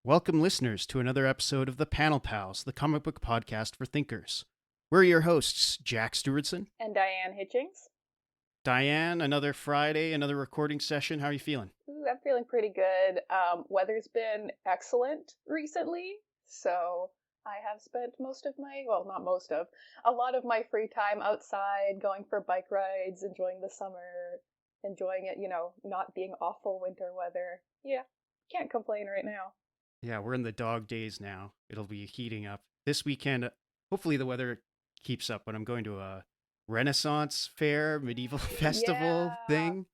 Welcome, listeners, to another episode of the Panel Pals, the comic book podcast for thinkers. We're your hosts, Jack Stewartson. And Diane Hitchings. Diane, another Friday, another recording session. How are you feeling? Ooh, I'm feeling pretty good. Weather's been excellent recently, so I have spent a lot of my free time outside, going for bike rides, enjoying the summer, enjoying it, not being awful winter weather. Yeah, can't complain right now. Yeah, we're in the dog days now. It'll be heating up. This weekend, hopefully the weather keeps up, but I'm going to a Renaissance fair, medieval festival thing.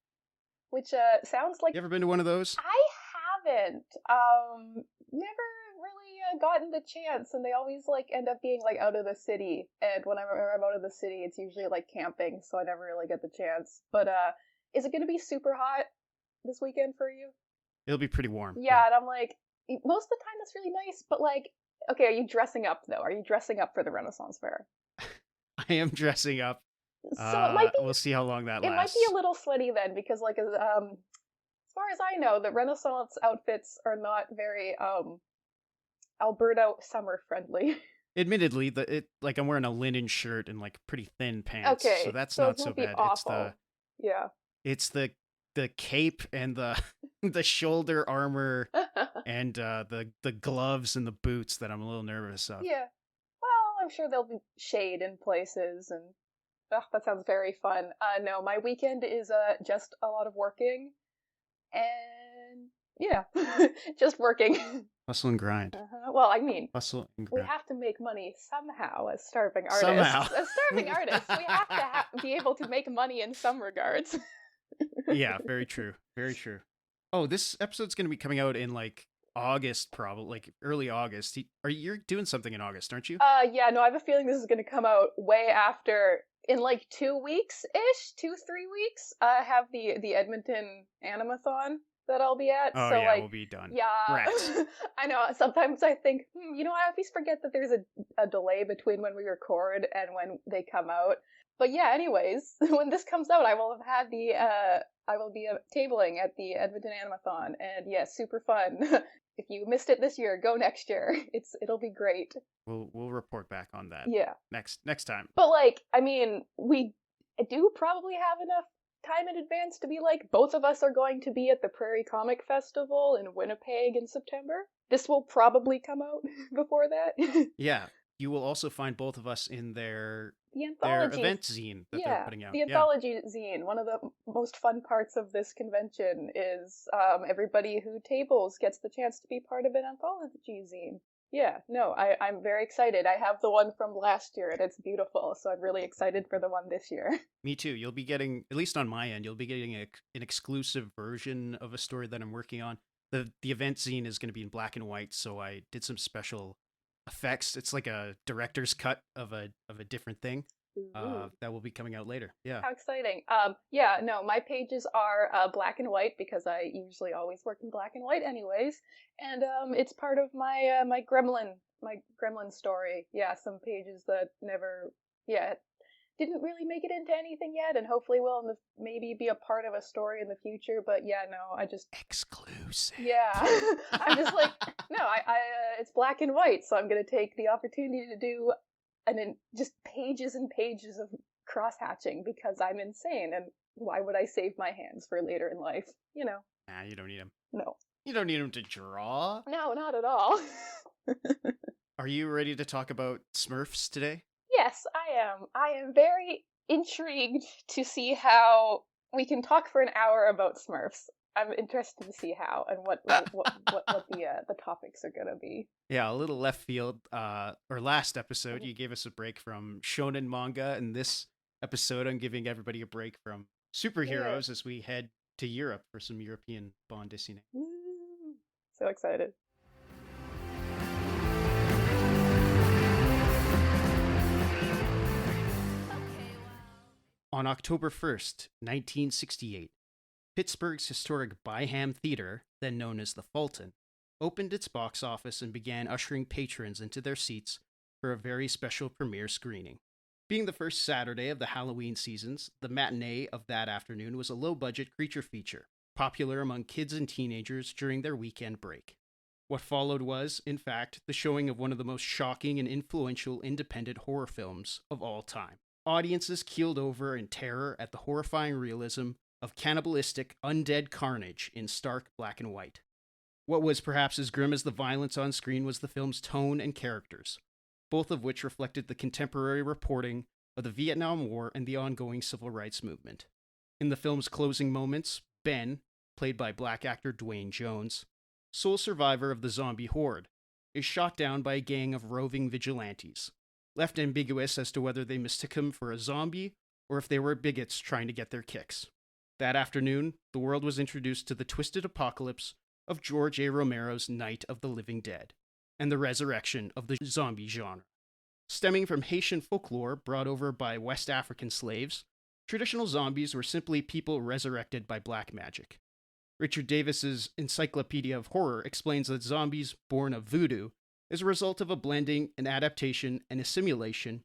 Which sounds like... You ever been to one of those? I haven't. Never really gotten the chance, and they always end up being out of the city. And when I'm out of the city, it's usually camping, so I never really get the chance. But is it going to be super hot this weekend for you? It'll be pretty warm. Yeah, and I'm most of the time that's really nice, but okay, are you dressing up though? Are you dressing up for the Renaissance Fair? I am dressing up. So it might be, we'll see how long that lasts. It might be a little sweaty then, because as far as I know, the Renaissance outfits are not very Alberta summer friendly. Admittedly, I'm wearing a linen shirt and pretty thin pants, okay, so that's not so bad. Awful. It's the cape and the the shoulder armor and the gloves and the boots that I'm a little nervous of. Yeah. Well, I'm sure there'll be shade in places, and that sounds very fun. No, my weekend is just a lot of working, and yeah, just working. Hustle and grind. Well, I mean, hustle and grind. We have to make money somehow as starving artists. Somehow. As starving artists, we have to be able to make money in some regards. Yeah, very true. Very true. Oh, this episode's going to be coming out in August, probably early August. You're doing something in August, aren't you? Yeah, no, I have a feeling this is going to come out way after, in 2 weeks-ish, 2-3 weeks. I have the Edmonton Animathon that I'll be at. Oh, so yeah, we'll be done. Yeah. I know, sometimes I think, I always forget that there's a delay between when we record and when they come out. But yeah, anyways, when this comes out, I will have had I will be tabling at the Edmonton Animathon, and yeah, super fun. If you missed it this year, go next year. It'll be great. We'll report back on that. Yeah. Next time. But we do probably have enough time in advance to be both of us are going to be at the Prairie Comic Festival in Winnipeg in September. This will probably come out before that. Yeah. You will also find both of us in their event zine that they're putting out. The anthology zine. One of the most fun parts of this convention is everybody who tables gets the chance to be part of an anthology zine. Yeah, no, I'm very excited. I have the one from last year, and it's beautiful, so I'm really excited for the one this year. Me too. You'll be getting, at least on my end, you'll be getting an exclusive version of a story that I'm working on. The event zine is going to be in black and white, so I did some special effects. It's like a director's cut of a different thing that will be coming out later. Yeah. How exciting. Yeah, no, my pages are black and white because I usually always work in black and white anyways. And it's part of my my gremlin story. Yeah, some pages that never didn't really make it into anything yet, and hopefully will maybe be a part of a story in the future. But yeah, no, I just exclusive. Yeah, I'm just no, I it's black and white, so I'm gonna take the opportunity to do just pages and pages of cross hatching because I'm insane, and why would I save my hands for later in life? Nah, you don't need them. No, you don't need them to draw. No, not at all. Are you ready to talk about Smurfs today? Yes, I am. I am very intrigued to see how we can talk for an hour about Smurfs. I'm interested to see how and what the topics are gonna be. Yeah, a little left field. Or last episode, you gave us a break from shonen manga, and this episode, I'm giving everybody a break from superheroes as we head to Europe for some European bande dessinée. So excited. On October 1st, 1968, Pittsburgh's historic Byham Theater, then known as the Fulton, opened its box office and began ushering patrons into their seats for a very special premiere screening. Being the first Saturday of the Halloween seasons, the matinee of that afternoon was a low-budget creature feature, popular among kids and teenagers during their weekend break. What followed was, in fact, the showing of one of the most shocking and influential independent horror films of all time. Audiences keeled over in terror at the horrifying realism of cannibalistic, undead carnage in stark black and white. What was perhaps as grim as the violence on screen was the film's tone and characters, both of which reflected the contemporary reporting of the Vietnam War and the ongoing civil rights movement. In the film's closing moments, Ben, played by black actor Dwayne Jones, sole survivor of the zombie horde, is shot down by a gang of roving vigilantes, left ambiguous as to whether they mistook him for a zombie or if they were bigots trying to get their kicks. That afternoon, the world was introduced to the twisted apocalypse of George A. Romero's Night of the Living Dead, and the resurrection of the zombie genre. Stemming from Haitian folklore brought over by West African slaves, traditional zombies were simply people resurrected by black magic. Richard Davis's Encyclopedia of Horror explains that zombies born of voodoo is a result of a blending, an adaptation, and assimilation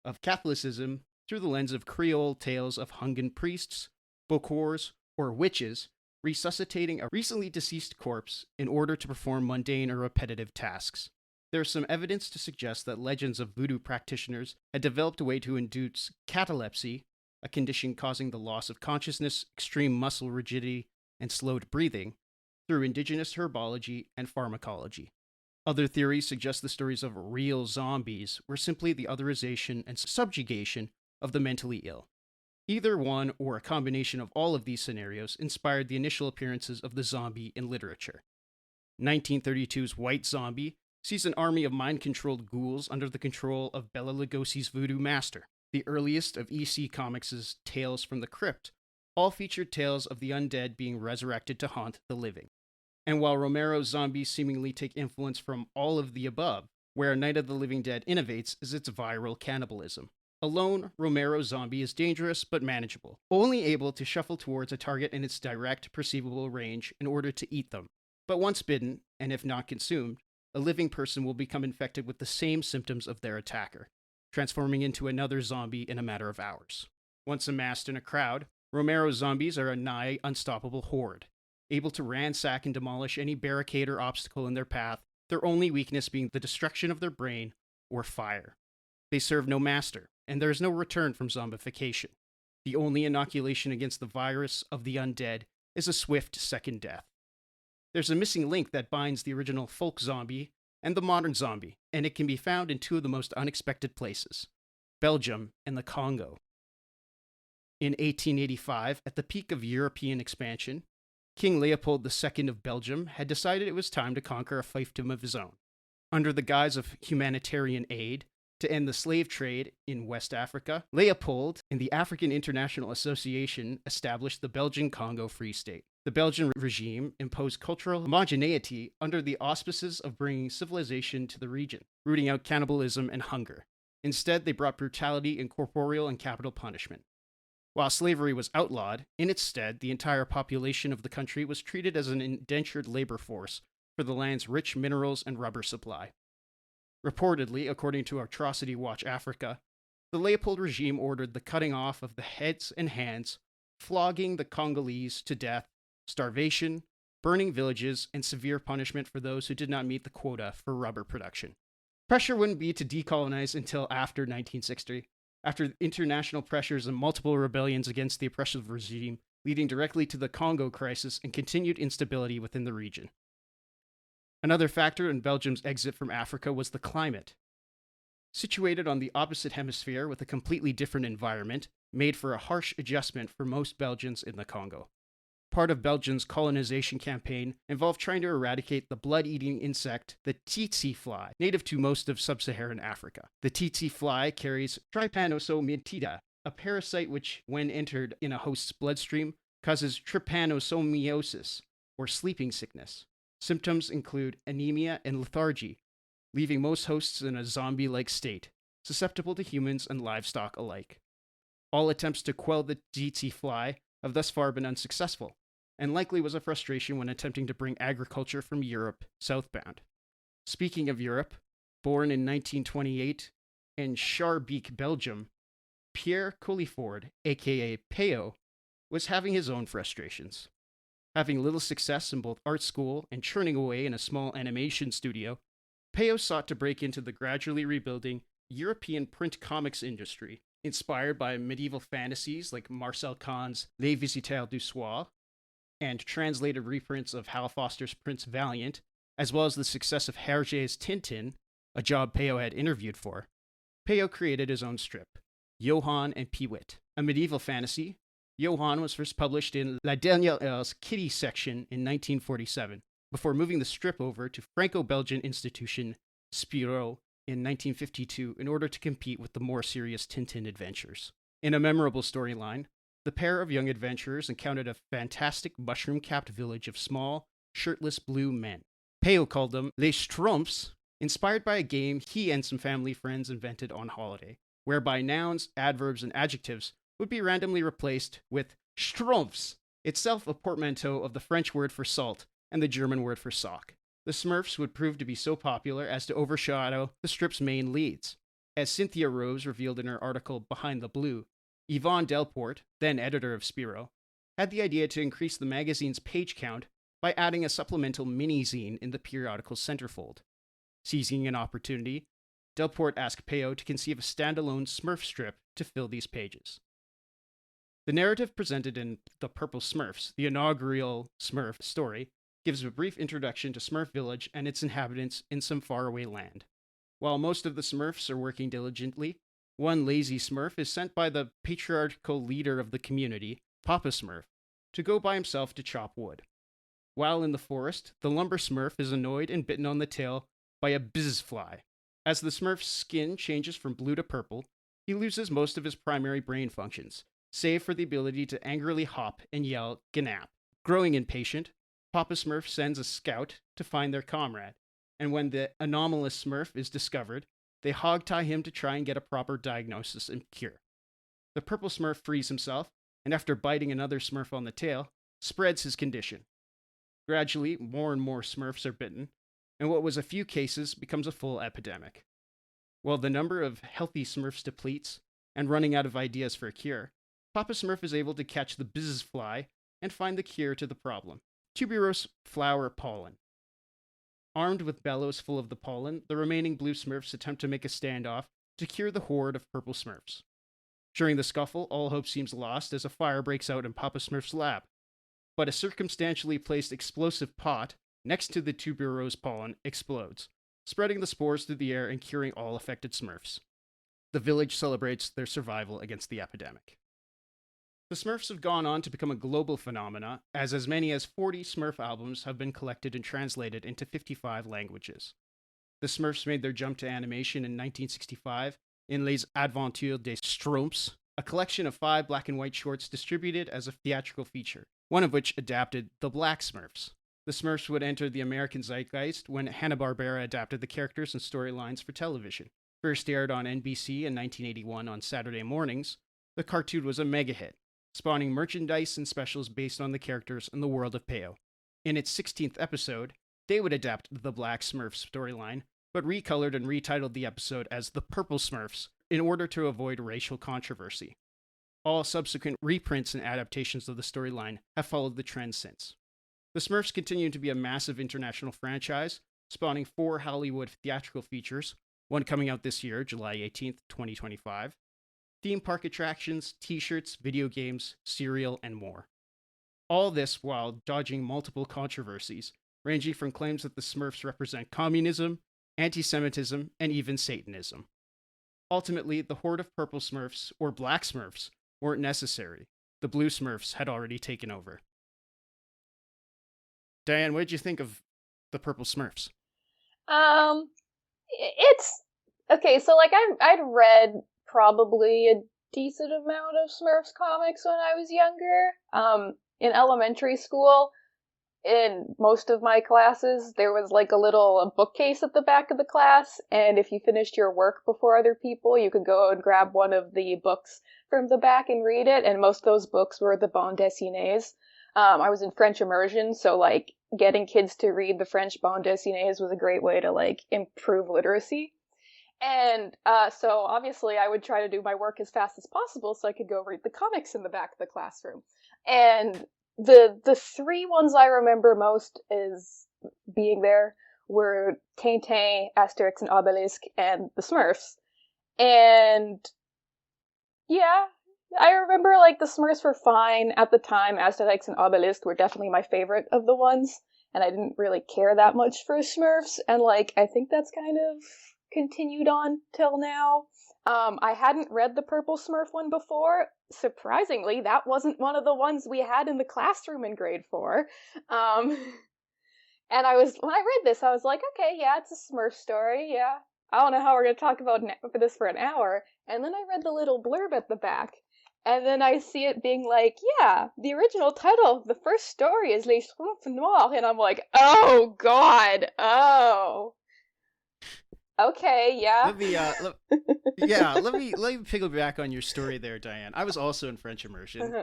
of Catholicism through the lens of Creole tales of Hungan priests, bokors, or witches resuscitating a recently deceased corpse in order to perform mundane or repetitive tasks. There is some evidence to suggest that legends of voodoo practitioners had developed a way to induce catalepsy, a condition causing the loss of consciousness, extreme muscle rigidity, and slowed breathing, through indigenous herbology and pharmacology. Other theories suggest the stories of real zombies were simply the otherization and subjugation of the mentally ill. Either one or a combination of all of these scenarios inspired the initial appearances of the zombie in literature. 1932's White Zombie sees an army of mind-controlled ghouls under the control of Bela Lugosi's voodoo master. The earliest of EC Comics' Tales from the Crypt all featured tales of the undead being resurrected to haunt the living. And while Romero's zombies seemingly take influence from all of the above, where Night of the Living Dead innovates is its viral cannibalism. Alone, Romero's zombie is dangerous but manageable, only able to shuffle towards a target in its direct, perceivable range in order to eat them. But once bitten, and if not consumed, a living person will become infected with the same symptoms of their attacker, transforming into another zombie in a matter of hours. Once amassed in a crowd, Romero's zombies are a nigh unstoppable horde, able to ransack and demolish any barricade or obstacle in their path, their only weakness being the destruction of their brain or fire. They serve no master, and there is no return from zombification. The only inoculation against the virus of the undead is a swift second death. There's a missing link that binds the original folk zombie and the modern zombie, and it can be found in two of the most unexpected places, Belgium and the Congo. In 1885, at the peak of European expansion, King Leopold II of Belgium had decided it was time to conquer a fiefdom of his own. Under the guise of humanitarian aid to end the slave trade in West Africa, Leopold and the African International Association established the Belgian Congo Free State. The Belgian regime imposed cultural homogeneity under the auspices of bringing civilization to the region, rooting out cannibalism and hunger. Instead, they brought brutality in corporeal and capital punishment. While slavery was outlawed, in its stead, the entire population of the country was treated as an indentured labor force for the land's rich minerals and rubber supply. Reportedly, according to Atrocity Watch Africa, the Leopold regime ordered the cutting off of the heads and hands, flogging the Congolese to death, starvation, burning villages, and severe punishment for those who did not meet the quota for rubber production. Pressure wouldn't be to decolonize until after 1960, after international pressures and multiple rebellions against the oppressive regime, leading directly to the Congo crisis and continued instability within the region. Another factor in Belgium's exit from Africa was the climate. Situated on the opposite hemisphere with a completely different environment, made for a harsh adjustment for most Belgians in the Congo. Part of Belgium's colonization campaign involved trying to eradicate the blood-eating insect, the tsetse fly, native to most of sub-Saharan Africa. The tsetse fly carries trypanosomatidae, a parasite which, when entered in a host's bloodstream, causes trypanosomiasis, or sleeping sickness. Symptoms include anemia and lethargy, leaving most hosts in a zombie-like state, susceptible to humans and livestock alike. All attempts to quell the tsetse fly have thus far been unsuccessful, and likely was a frustration when attempting to bring agriculture from Europe southbound. Speaking of Europe, born in 1928 in Schaerbeek, Belgium, Pierre Colliford, a.k.a. Peo, was having his own frustrations. Having little success in both art school and churning away in a small animation studio, Peo sought to break into the gradually rebuilding European print comics industry, inspired by medieval fantasies like Marcel Cahn's Les Visiteurs du Soir, and translated reprints of Hal Foster's Prince Valiant, as well as the success of Hergé's Tintin, a job Peo had interviewed for. Peo created his own strip, Johann and Peewit, a medieval fantasy. Johann was first published in La Dernière Heur's Kitty section in 1947, before moving the strip over to Franco-Belgian institution Spirou in 1952 in order to compete with the more serious Tintin adventures. In a memorable storyline, the pair of young adventurers encountered a fantastic mushroom-capped village of small, shirtless blue men. Peo called them Les SCHTROUMPFS, inspired by a game he and some family friends invented on holiday, whereby nouns, adverbs, and adjectives would be randomly replaced with Schtroumpfs, itself a portmanteau of the French word for salt and the German word for sock. The Smurfs would prove to be so popular as to overshadow the strip's main leads. As Cynthia Rose revealed in her article Behind the Blue, Yvonne Delport, then editor of Spirou, had the idea to increase the magazine's page count by adding a supplemental mini-zine in the periodical's centerfold. Seizing an opportunity, Delport asked Peo to conceive a standalone Smurf strip to fill these pages. The narrative presented in The Purple Smurfs, the inaugural Smurf story, gives a brief introduction to Smurf Village and its inhabitants in some faraway land. While most of the Smurfs are working diligently, one lazy Smurf is sent by the patriarchal leader of the community, Papa Smurf, to go by himself to chop wood. While in the forest, the lumber Smurf is annoyed and bitten on the tail by a bzzfly. As the Smurf's skin changes from blue to purple, he loses most of his primary brain functions, save for the ability to angrily hop and yell "Gnap." Growing impatient, Papa Smurf sends a scout to find their comrade, and when the anomalous Smurf is discovered, they hogtie him to try and get a proper diagnosis and cure. The Purple Smurf frees himself, and after biting another Smurf on the tail, spreads his condition. Gradually, more and more Smurfs are bitten, and what was a few cases becomes a full epidemic. While the number of healthy Smurfs depletes, and running out of ideas for a cure, Papa Smurf is able to catch the bzzfly and find the cure to the problem: tuberose flower pollen. Armed with bellows full of the pollen, the remaining blue Smurfs attempt to make a standoff to cure the horde of purple Smurfs. During the scuffle, all hope seems lost as a fire breaks out in Papa Smurf's lab. But a circumstantially placed explosive pot next to the tuberose pollen explodes, spreading the spores through the air and curing all affected Smurfs. The village celebrates their survival against the epidemic. The Smurfs have gone on to become a global phenomena, as many as 40 Smurf albums have been collected and translated into 55 languages. The Smurfs made their jump to animation in 1965 in Les Aventures des Schtroumpfs, a collection of 5 black and white shorts distributed as a theatrical feature, one of which adapted The Black Smurfs. The Smurfs would enter the American zeitgeist when Hanna-Barbera adapted the characters and storylines for television. First aired on NBC in 1981 on Saturday mornings, the cartoon was a mega hit, spawning merchandise and specials based on the characters and the world of Peo. In its 16th episode, they would adapt the Black Smurfs storyline, but recolored and retitled the episode as The Purple Smurfs in order to avoid racial controversy. All subsequent reprints and adaptations of the storyline have followed the trend since. The Smurfs continue to be a massive international franchise, spawning 4 Hollywood theatrical features, one coming out this year, July 18th, 2025, theme park attractions, t-shirts, video games, cereal, and more. All this while dodging multiple controversies, ranging from claims that the Smurfs represent communism, anti-Semitism, and even Satanism. Ultimately, the horde of Purple Smurfs, or Black Smurfs, weren't necessary. The Blue Smurfs had already taken over. Diane, what did you think of the Purple Smurfs? It's okay. So, like, I'd read probably a decent amount of Smurfs comics when I was younger. In elementary school, in most of my classes, there was like a bookcase at the back of the class, and if you finished your work before other people, you could go and grab one of the books from the back and read it, and most of those books were the bande dessinées. I was in French immersion, so like getting kids to read the French bande dessinées was a great way to like improve literacy. And so obviously I would try to do my work as fast as possible so I could go read the comics in the back of the classroom. And the three ones I remember most is being there were Tintin, Asterix and Obelisk, and the Smurfs. And yeah, I remember like the Smurfs were fine at the time. Asterix and Obelisk were definitely my favorite of the ones, and I didn't really care that much for Smurfs. And like I think that's kind of continued on till now. I hadn't read the Purple Smurf one before. Surprisingly, that wasn't one of the ones we had in the classroom in grade 4. Um, and when I read this, I was like, okay, yeah, it's a Smurf story, yeah. I don't know how we're going to talk about this for an hour. And then I read the little blurb at the back, and then I see it being like, yeah, the original title of the first story is Les Smurfs Noirs, and I'm like, oh god, oh. Okay, yeah. Let me piggyback on your story there, Diane. I was also in French immersion,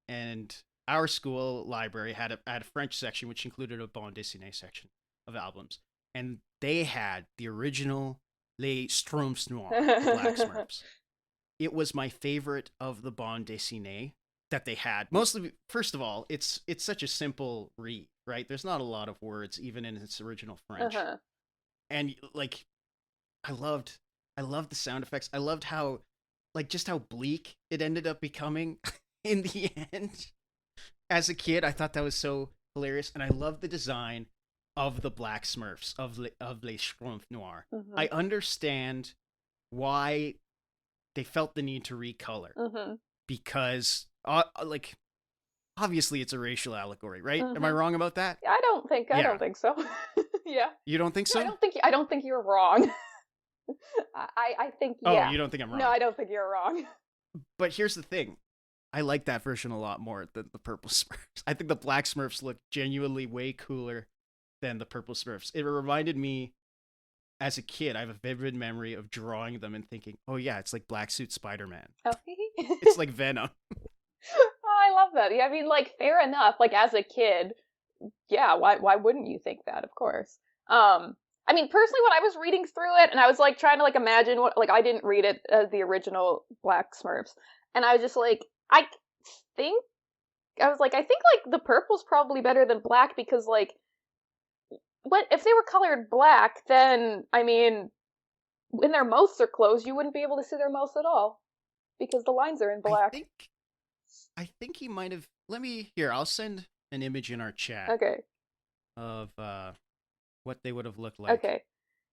and our school library had a French section which included a bande dessinée section of albums, and they had the original Les Smurfs Noirs, the Black Smurfs. It was my favorite of the bande dessinée that they had. Mostly, first of all, it's such a simple read, right? There's not a lot of words even in its original French, and like. I loved the sound effects. I loved how, like, just how bleak it ended up becoming in the end. As a kid, I thought that was so hilarious, and I loved the design of the Black Smurfs, of Les Smurfs Noirs. I understand why they felt the need to recolor, because, like, obviously it's a racial allegory, right? Am I wrong about that? I don't think so. Yeah. You don't think so? I don't think you're wrong. I think, yeah. Oh, you don't think I'm wrong? No, I don't think you're wrong. But here's the thing. I like that version a lot more than the Purple Smurfs. I think the Black Smurfs look genuinely way cooler than the Purple Smurfs. It reminded me, as a kid, I have a vivid memory of drawing them and thinking, oh yeah, it's like Black Suit Spider-Man. Oh. It's like Venom. Oh, I love that. Yeah, I mean, like, fair enough. Like, as a kid, yeah, why wouldn't you think that, of course? I mean, personally, when I was reading through it, and I was, like, trying to, like, imagine what, like, I didn't read it as the original Black Smurfs, and I was just like, I think, like, the purple's probably better than black, because, like, if they were colored black, then, I mean, when their mouths are closed, you wouldn't be able to see their mouths at all, because the lines are in black. I think he might have, I'll send an image in our chat. Okay. Of, what they would have looked like. Okay.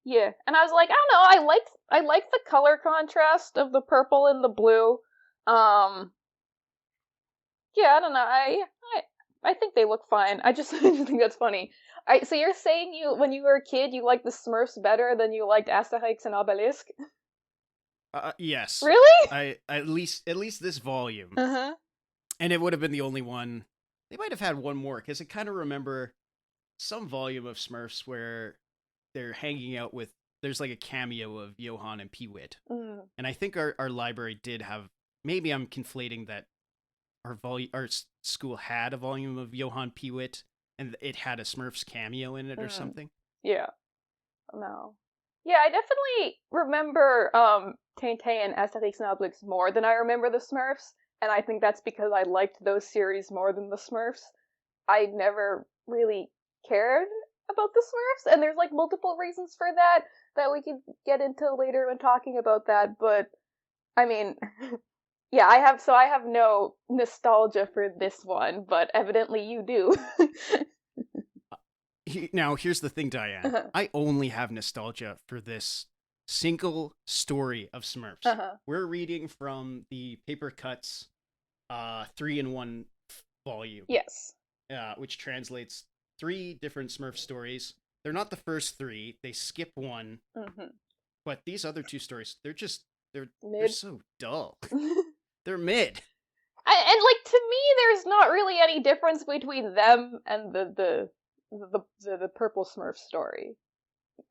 Yeah. And I was like, I don't know, I like the color contrast of the purple and the blue. Yeah, I don't know. I think they look fine. I just think that's funny. So you're saying when you were a kid, you liked the Smurfs better than you liked Asterix and Obelisk? Yes. Really? At least this volume. And it would have been the only one. They might have had one more, because I kind of remember some volume of Smurfs where they're hanging out with, there's like a cameo of Johann and Peewit. And I think our library did have, maybe I'm conflating that our school had a volume of Johann Peewit and it had a Smurfs cameo in it or something. Yeah. No. Yeah, I definitely remember Tintin and Asterix and Obelix more than I remember the Smurfs, and I think that's because I liked those series more than the Smurfs. I never really cared about the Smurfs, and there's like multiple reasons for that we could get into later when talking about that, but I mean, yeah, I have no nostalgia for this one, but evidently you do. Now, here's the thing, Diane. I only have nostalgia for this single story of Smurfs. We're reading from the Paper Cuts 3-in-1 volume. Yes. Which translates 3 different Smurf stories. They're not the first 3. They skip one. But these other 2 stories, they're so dull. They're mid. And like, to me, there's not really any difference between them and the Purple Smurf story.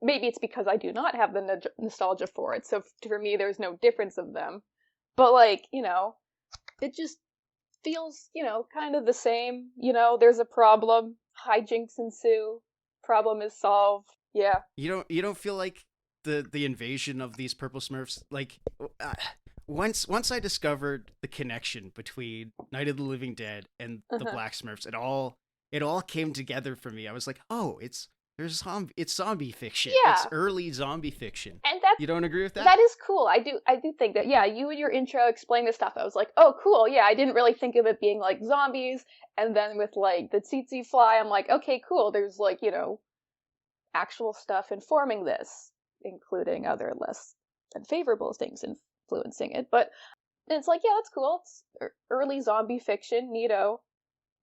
Maybe it's because I do not have the nostalgia for it, so for me, there's no difference of them. But like, it just feels, kind of the same. There's a problem, hijinks ensue, problem is solved. Yeah. You don't feel like the invasion of these Purple Smurfs, like, once I discovered the connection between Night of the Living Dead and the Black Smurfs, it all came together for me. I was like, oh, it's zombie fiction. Yeah. It's early zombie fiction. And that's, you don't agree with that? That is cool. I do think that, yeah, you and your intro explain this stuff. I was like, oh, cool. Yeah, I didn't really think of it being like zombies. And then with like the tsetse fly, I'm like, okay, cool. There's like, actual stuff informing this, including other less than favorable things influencing it. But it's like, yeah, that's cool. It's early zombie fiction, neato.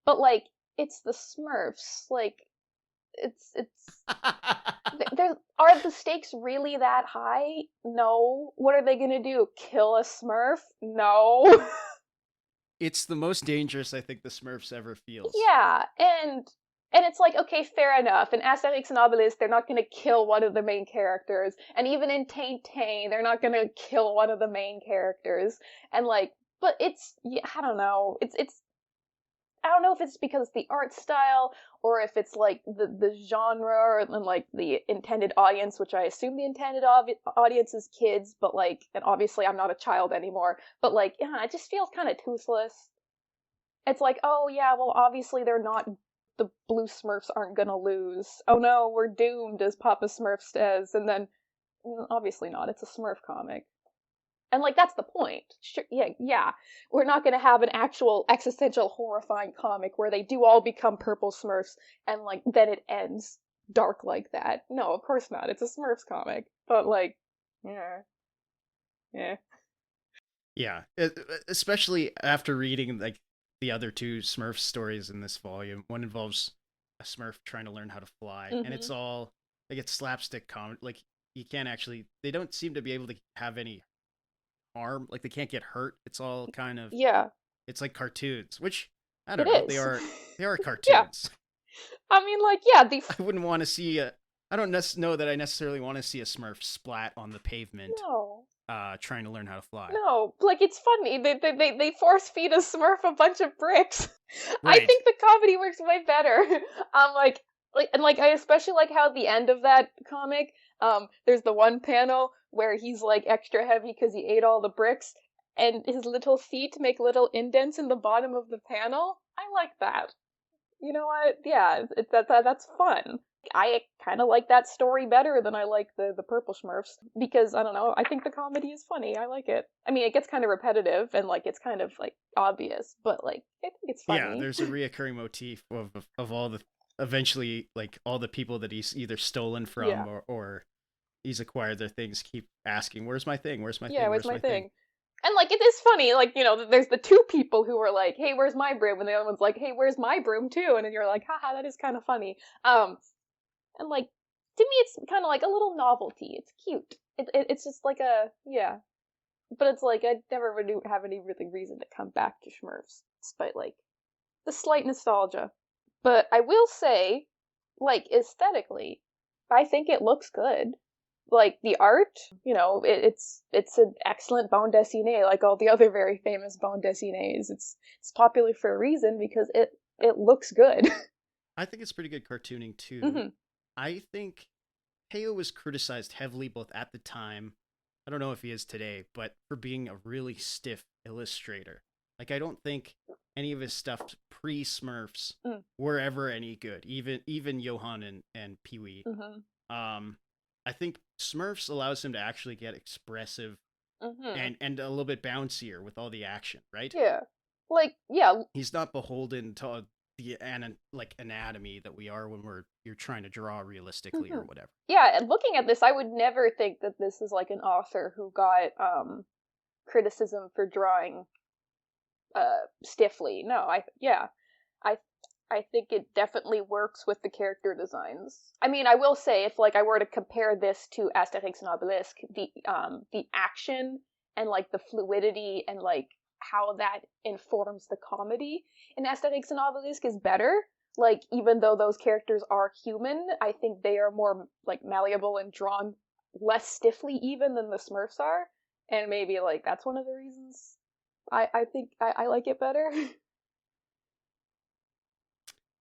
But like, it's the Smurfs. Like, it's are the stakes really that high? No. What are they gonna do? Kill a Smurf? No. It's the most dangerous I think the Smurfs ever feels. Yeah, and it's like, okay, fair enough. In Asterix and Obelix, they're not gonna kill one of the main characters, and even in Tintin, they're not gonna kill one of the main characters. And like, but it's, yeah, I don't know. I don't know if it's because the art style or if it's like the genre and like the intended audience, which I assume the intended audience is kids, but like, and obviously I'm not a child anymore, but like, yeah, it just feels kind of toothless. It's like, oh yeah, well obviously the blue Smurfs aren't gonna lose. Oh no, we're doomed, as Papa Smurf says, and then obviously not. It's a Smurf comic. And, like, that's the point. Sure, yeah. We're not going to have an actual existential horrifying comic where they do all become Purple Smurfs and, like, then it ends dark like that. No, of course not. It's a Smurfs comic. But, like, yeah. Yeah, especially after reading, like, the other two Smurf stories in this volume. One involves a Smurf trying to learn how to fly, and it's all, like, it's slapstick comedy. Like, you can't actually, they don't seem to be able to have any harm, like they can't get hurt. It's all kind of, it's like cartoons, which I don't know, they are cartoons. I mean, like, yeah, I wouldn't want to see I don't know that I necessarily want to see a Smurf splat on the pavement. No. Trying to learn how to fly. No, like, it's funny. They force feed a Smurf a bunch of bricks. Right. I think the comedy works way better. I especially like how at the end of that comic, there's the one panel where he's like extra heavy because he ate all the bricks, and his little feet make little indents in the bottom of the panel. I like that. You know what? Yeah, that's fun. I kind of like that story better than I like the Purple Smurfs, because, I don't know, I think the comedy is funny. I like it. I mean, it gets kind of repetitive, and, like, it's kind of, like, obvious, but, like, I think it's funny. Yeah, there's a reoccurring motif of all the, eventually, like, all the people that he's either stolen from or he's acquired their things keep asking, where's my thing? Where's my thing? Where's my thing? And, like, it is funny, like, there's the two people who are like, hey, where's my broom? And the other one's like, hey, where's my broom, too? And then you're like, haha, that is kind of funny. And, like, to me, it's kind of like a little novelty. It's cute. It's just like but it's like, I never really have any really reason to come back to Smurfs, despite, like, the slight nostalgia. But I will say, like, aesthetically, I think it looks good. Like, the art, it's an excellent bande dessinée, like all the other very famous bande dessinées. It's popular for a reason, because it looks good. I think it's pretty good cartooning, too. I think Teo was criticized heavily both at the time, I don't know if he is today, but for being a really stiff illustrator. Like, I don't think any of his stuff pre-Smurfs were ever any good, even Johan and Pee-wee. I think Smurfs allows him to actually get expressive and a little bit bouncier with all the action, right? Yeah. Like, yeah. He's not beholden to the anatomy that we are when you're trying to draw realistically or whatever. Yeah, and looking at this, I would never think that this is like an author who got criticism for drawing stiffly. No, I think it definitely works with the character designs. I mean, I will say, if like I were to compare this to Asterix and Obelix, the action and like the fluidity and like how that informs the comedy in Asterix and Obelix is better. Like, even though those characters are human, I think they are more like malleable and drawn less stiffly even than the Smurfs are. And maybe like that's one of the reasons I think I like it better.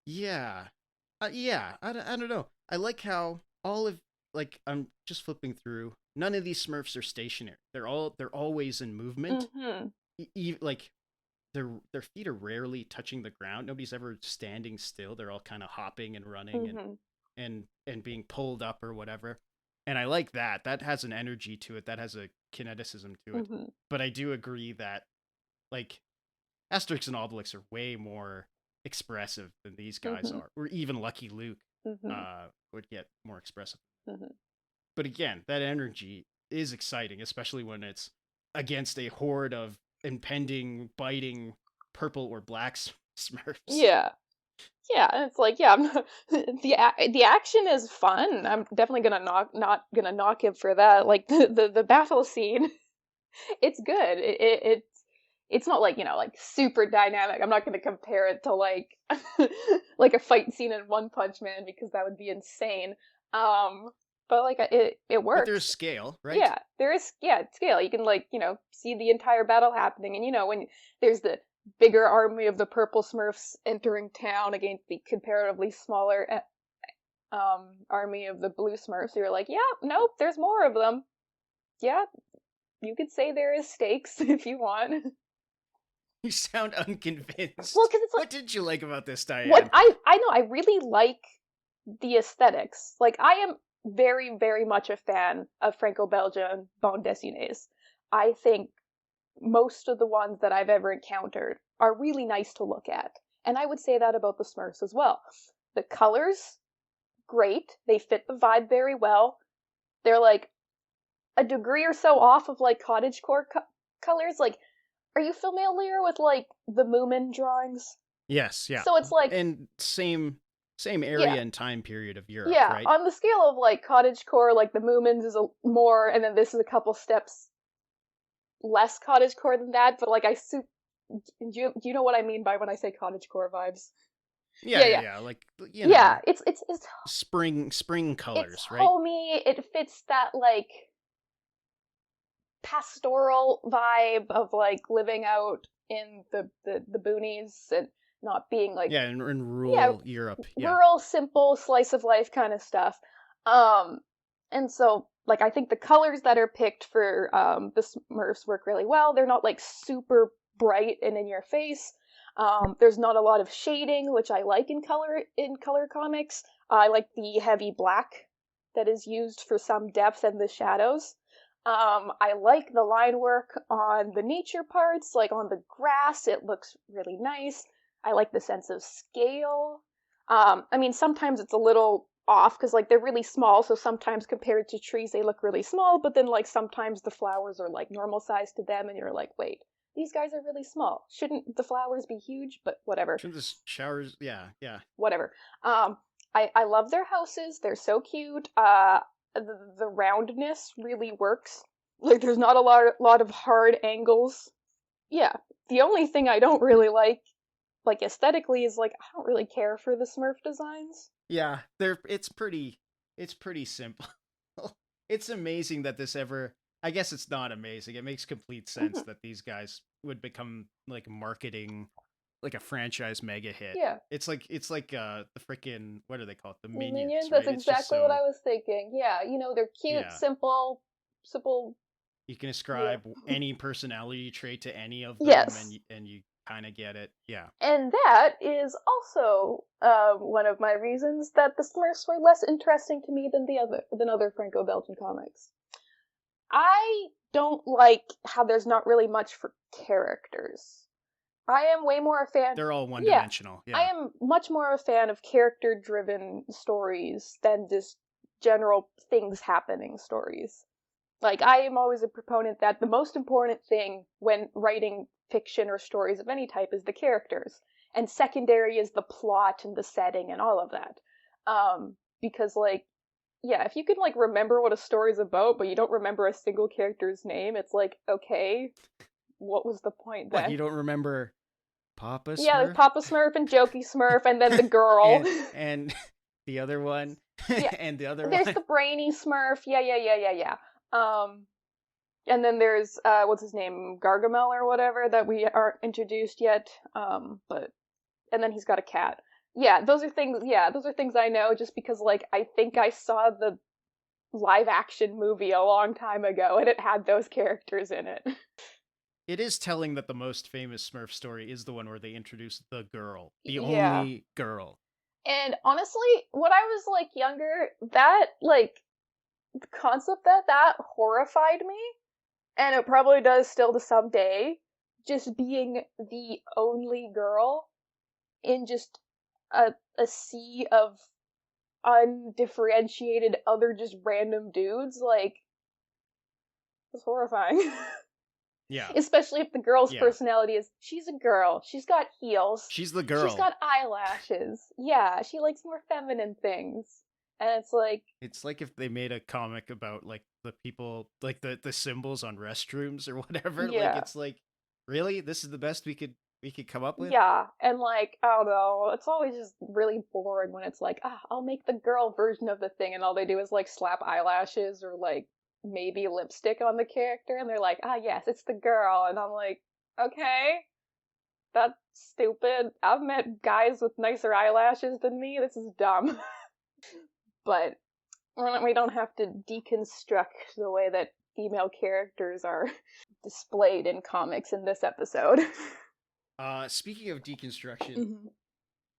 Yeah. I don't know. I like how all of like I'm just flipping through. None of these Smurfs are stationary. They're always in movement. Like their feet are rarely touching the ground. Nobody's ever standing still. They're all kind of hopping and running and being pulled up or whatever. And I like that. That has an energy to it. That has a kineticism to it. But I do agree that like Asterix and Obelix are way more expressive than these guys are. Or even Lucky Luke would get more expressive. But again, that energy is exciting, especially when it's against a horde of impending, biting purple or black Smurfs. Yeah. Yeah, and it's like, yeah, the action is fun. I'm definitely not gonna knock him for that. Like the battle scene, it's good. It's not like, like super dynamic. I'm not gonna compare it to like like a fight scene in One Punch Man because that would be insane. But like it works. But there's scale, right? Yeah, there is scale. You can like, see the entire battle happening, and when there's the bigger army of the Purple Smurfs entering town against the comparatively smaller army of the Blue Smurfs, you're like, yeah, nope, there's more of them. Yeah, you could say there is stakes if you want. You sound unconvinced. Well, because it's like, what did you like about this, Diane? What I know, I really like the aesthetics. Like, I am very, very much a fan of Franco-Belgian bande dessinées. I think most of the ones that I've ever encountered are really nice to look at. And I would say that about the Smurfs as well. The colors, great. They fit the vibe very well. They're like a degree or so off of like cottagecore colors. Like, are you familiar with like the Moomin drawings? Yes, yeah. So it's like, and same area and time period of Europe, yeah, right? On the scale of like cottagecore, like the Moomins is a more, and then this is a couple steps less cottagecore than that, but like do you know what I mean by when I say cottagecore vibes? Yeah. Like, it's spring colors, it's right? Homey. It fits that like pastoral vibe of like living out in the boonies and not being like in rural Europe, rural, simple slice of life kind of stuff. And so like I think the colors that are picked for the Smurfs work really well. They're not like super bright and in your face. There's not a lot of shading, which I like in color comics. I like the heavy black that is used for some depth and the shadows. I like the line work on the nature parts, like on the grass. It looks really nice. I like the sense of scale. I mean, sometimes it's a little off because like they're really small, so sometimes compared to trees they look really small, but then like sometimes the flowers are like normal size to them and you're like, wait, these guys are really small. Shouldn't the flowers be huge? But whatever. Shouldn't the showers, yeah. Whatever. I love their houses. They're so cute. The roundness really works. Like there's not a lot of hard angles. Yeah. The only thing I don't really like aesthetically is like I don't really care for the Smurf designs. Yeah, it's pretty simple. It's amazing that this ever, I guess it's not amazing. It makes complete sense that these guys would become like marketing like a franchise mega hit. Yeah. It's like the freaking, what do they call it? The Minions. Minions, That's right? exactly what I was thinking. Yeah, they're cute, simple. You can ascribe any personality trait to any of them, yes. and you kind of get it. Yeah. And that is also one of my reasons that the Smurfs were less interesting to me than other Franco-Belgian comics. I don't like how there's not really much for characters. I am way more a fan. They're all one-dimensional. Yeah. I am much more a fan of character-driven stories than just general things happening stories. Like, I am always a proponent that the most important thing when writing fiction or stories of any type is the characters. And secondary is the plot and the setting and all of that. Because, like, yeah, if you can, like, remember what a story's about, but you don't remember a single character's name, it's like, okay, what was the point then? What, you don't remember Papa Smurf? Yeah, there's Papa Smurf and Jokey Smurf, and then the girl. and the other one. Yeah. And the other one. There's the brainy Smurf. Yeah. And then there's, what's his name? Gargamel or whatever that we aren't introduced yet. And then he's got a cat. Yeah, those are things I know just because, like, I think I saw the live action movie a long time ago, and it had those characters in it. It is telling that the most famous Smurf story is the one where they introduce the girl, the Yeah. only girl. And honestly, when I was like younger, that like the concept that horrified me, and it probably does still to some day, just being the only girl in just a sea of undifferentiated other just random dudes, like, it's horrifying. Yeah. Especially if the girl's Yeah. personality is, she's a girl, she's got heels, She's the girl. she's got eyelashes, yeah, she likes more feminine things. And it's like if they made a comic about like the people, like the symbols on restrooms or whatever. yeah. Like it's like, really, this is the best we could come up with. Yeah, and like, I don't know, it's always just really boring when it's like, I'll make the girl version of the thing, and all they do is like slap eyelashes or like maybe lipstick on the character, and they're like, yes, it's the girl, and I'm like, okay, that's stupid. I've met guys with nicer eyelashes than me, this is dumb. But we don't have to deconstruct the way that female characters are displayed in comics in this episode. Speaking of deconstruction,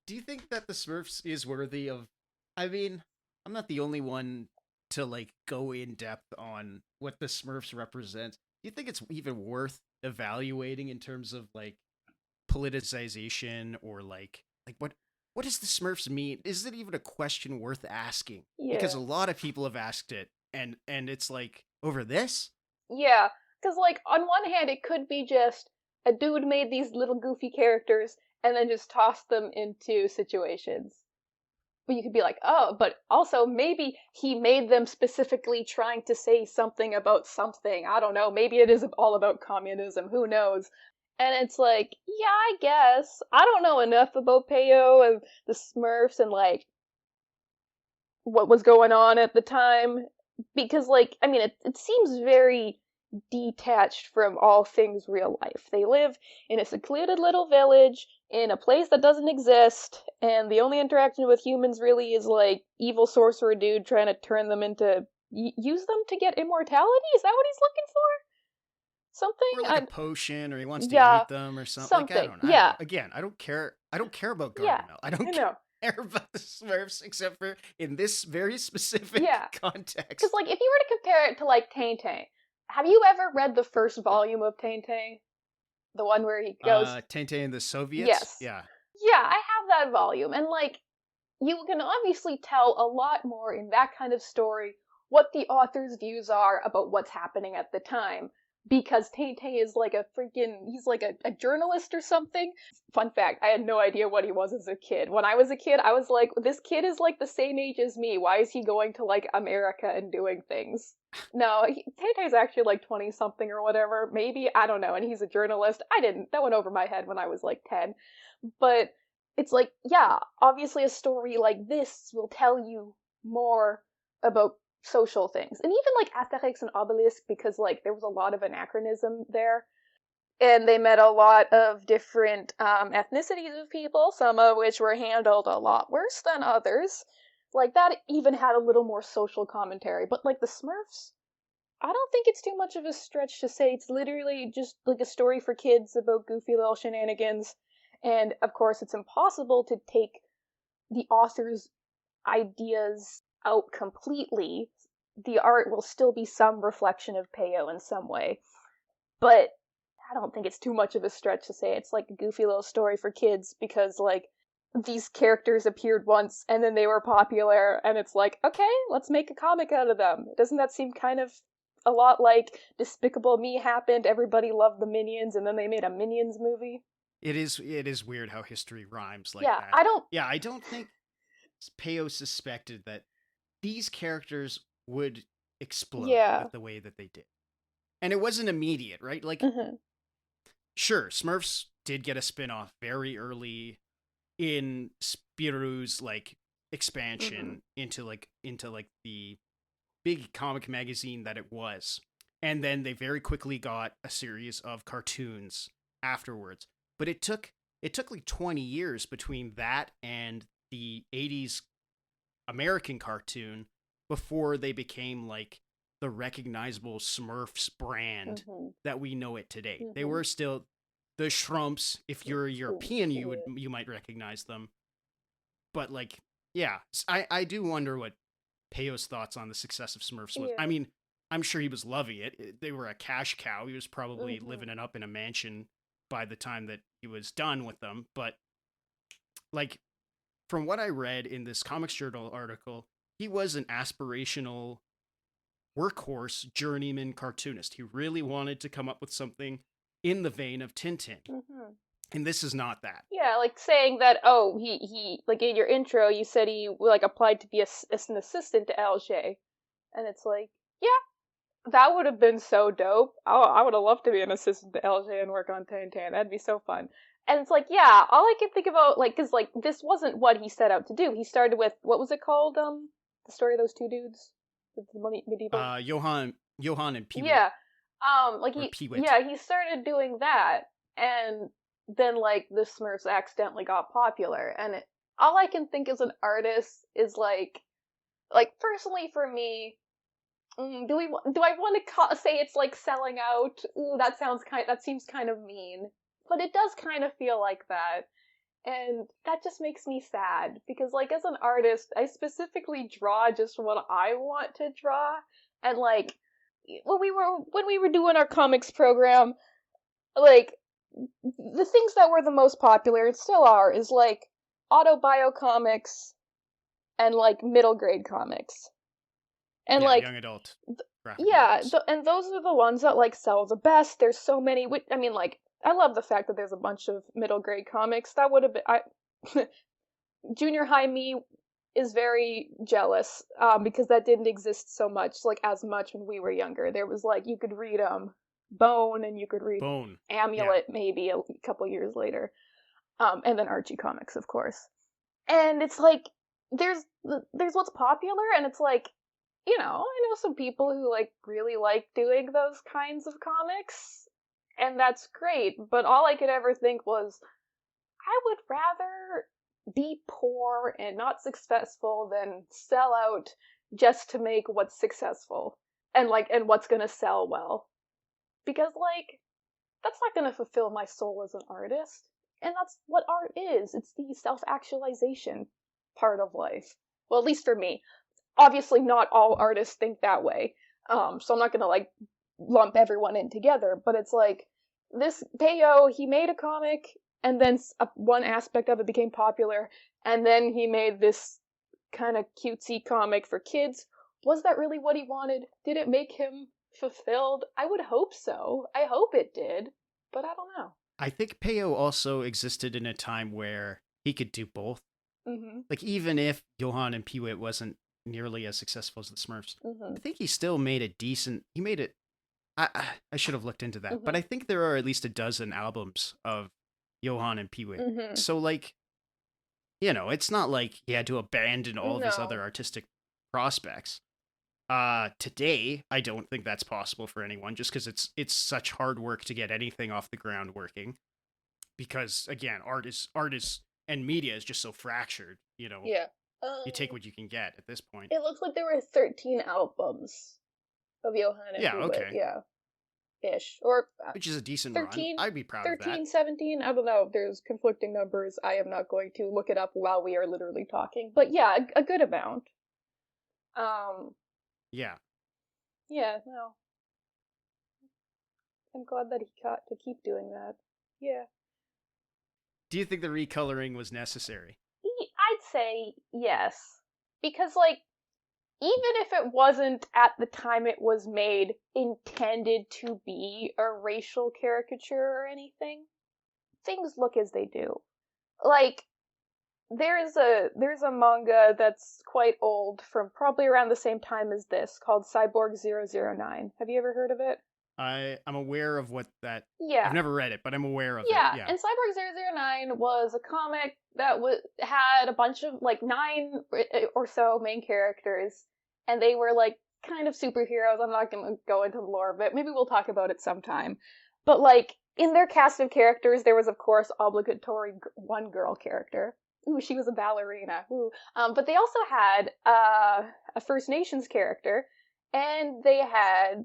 do you think that the Smurfs is worthy of? I mean, I'm not the only one to like go in depth on what the Smurfs represent. Do you think it's even worth evaluating in terms of like politicization or like what does the Smurfs mean? Is it even a question worth asking? Yeah. Because a lot of people have asked it, and it's like, over this? Yeah, because like on one hand, it could be just a dude made these little goofy characters and then just tossed them into situations. But you could be like, oh, but also maybe he made them specifically trying to say something about something. I don't know. Maybe it is all about communism. Who knows? And it's like, yeah, I guess. I don't know enough about Peyo and the Smurfs and like what was going on at the time. Because like, I mean, it seems very detached from all things real life. They live in a secluded little village in a place that doesn't exist, and the only interaction with humans really is like evil sorcerer dude trying to turn them into use them to get immortality. Is that what he's looking for? Something Or like a potion, or he wants to eat them or something. Like, I don't know. Yeah. Again, I don't care. I don't care about Gargamel. I don't care about the Smurfs except for in this very specific context. Because like, if you were to compare it to like Tintin, have you ever read the first volume of Tintin? The one where he goes... Tintin and the Soviets? Yes. Yeah. Yeah, I have that volume, and like, you can obviously tell a lot more in that kind of story what the author's views are about what's happening at the time. Because Tintin is like he's like a journalist or something. Fun fact, I had no idea what he was as a kid. When I was a kid, I was like, this kid is like the same age as me. Why is he going to like America and doing things? No, Tintin's actually like 20 something or whatever. Maybe, I don't know. And he's a journalist. That went over my head when I was like 10. But it's like, yeah, obviously a story like this will tell you more about social things. And even like Asterix and Obelix, because like there was a lot of anachronism there. And they met a lot of different ethnicities of people, some of which were handled a lot worse than others. Like, that even had a little more social commentary. But like the Smurfs, I don't think it's too much of a stretch to say it's literally just like a story for kids about goofy little shenanigans. And of course, it's impossible to take the author's ideas out completely. The art will still be some reflection of Peyo in some way. But I don't think it's too much of a stretch to say it's like a goofy little story for kids, because like these characters appeared once and then they were popular, and it's like, okay, let's make a comic out of them. Doesn't that seem kind of a lot like Despicable Me happened? Everybody loved the Minions, and then they made a Minions movie. It is weird how history rhymes like that. I don't think Peyo suspected that these characters would explode with the way that they did. And it wasn't immediate, right? Like, sure, Smurfs did get a spin-off very early in Spirou's like expansion into the big comic magazine that it was. And then they very quickly got a series of cartoons afterwards. But it took like 20 years between that and the 80s American cartoon before they became like the recognizable Smurfs brand that we know it today. They were still the Schtrumps. If you're a European, you might recognize them. But like, yeah, I do wonder what Peyo's thoughts on the success of Smurfs was. I mean, I'm sure he was loving it. They were a cash cow. He was probably living it up in a mansion by the time that he was done with them. But like, from what I read in this Comics Journal article, he was an aspirational workhorse journeyman cartoonist. He really wanted to come up with something in the vein of Tintin. And this is not that. Yeah, like saying that, oh, he like in your intro, you said he like applied to be an assistant to Alger. And it's like, yeah, that would have been so dope. I would have loved to be an assistant to Alger and work on Tintin. That'd be so fun. And it's like, yeah, all I can think about, like, because, like, this wasn't what he set out to do. He started with, what was it called? The story of those two dudes? The medieval? Johann and Peewit. Yeah. He started doing that, and then, like, the Smurfs accidentally got popular. And all I can think as an artist is, like, personally for me, do I want to say it's, like, selling out? Ooh, that seems kind of mean. But it does kind of feel like that. And that just makes me sad. Because, like, as an artist, I specifically draw just what I want to draw. And, like, when we were doing our comics program, like, the things that were the most popular, and still are, is, like, autobio comics and, like, middle grade comics. And, like, young adult. And those are the ones that, like, sell the best. There's so many, I mean, like, I love the fact that there's a bunch of middle grade comics. That would have been junior high me is very jealous because that didn't exist as much when we were younger. There was like you could read Bone and you could read Amulet maybe a couple years later, and then Archie comics, of course. And it's like there's what's popular, and it's like, you know, I know some people who like really like doing those kinds of comics. And that's great, but all I could ever think was, I would rather be poor and not successful than sell out just to make what's successful and what's gonna sell well. Because, like, that's not gonna fulfill my soul as an artist. And that's what art is. It's the self-actualization part of life. Well, at least for me. Obviously, not all artists think that way. So I'm not gonna, like, lump everyone in together, but it's like, this Peyo, he made a comic, and then one aspect of it became popular, and then he made this kind of cutesy comic for kids. Was that really what he wanted? Did it make him fulfilled? I would hope so. I hope it did, but I don't know. I think Peyo also existed in a time where he could do both. Like, even if Johann and Peewit wasn't nearly as successful as the Smurfs, I think he still made he made it. I should have looked into that, but I think there are at least a dozen albums of Johann and Peewit. So, like, you know, it's not like he had to abandon all of his other artistic prospects. Today, I don't think that's possible for anyone, just because it's such hard work to get anything off the ground working. Because again, art is and media is just so fractured. You know, you take what you can get at this point. It looks like there were 13 albums of Johann and Peewit, ish, or which is a decent 13, run. I'd be proud of that. 13, 17, I don't know. There's conflicting numbers. I am not going to look it up while we are literally talking, but yeah, a good amount. Yeah, no. I'm glad that he got to keep doing that. Yeah. Do you think the recoloring was necessary? I'd say yes, because, like, even if it wasn't, at the time it was made, intended to be a racial caricature or anything, things look as they do. Like, there's a manga that's quite old, from probably around the same time as this, called Cyborg 009. Have you ever heard of it? I'm aware of what that... Yeah. I've never read it, but I'm aware of it. Yeah, and Cyborg 009 was a comic that had a bunch of, like, 9 or so main characters, and they were, like, kind of superheroes. I'm not going to go into the lore of it. Maybe we'll talk about it sometime. But, like, in their cast of characters, there was, of course, obligatory one girl character. Ooh, she was a ballerina. Ooh. But they also had a First Nations character, and they had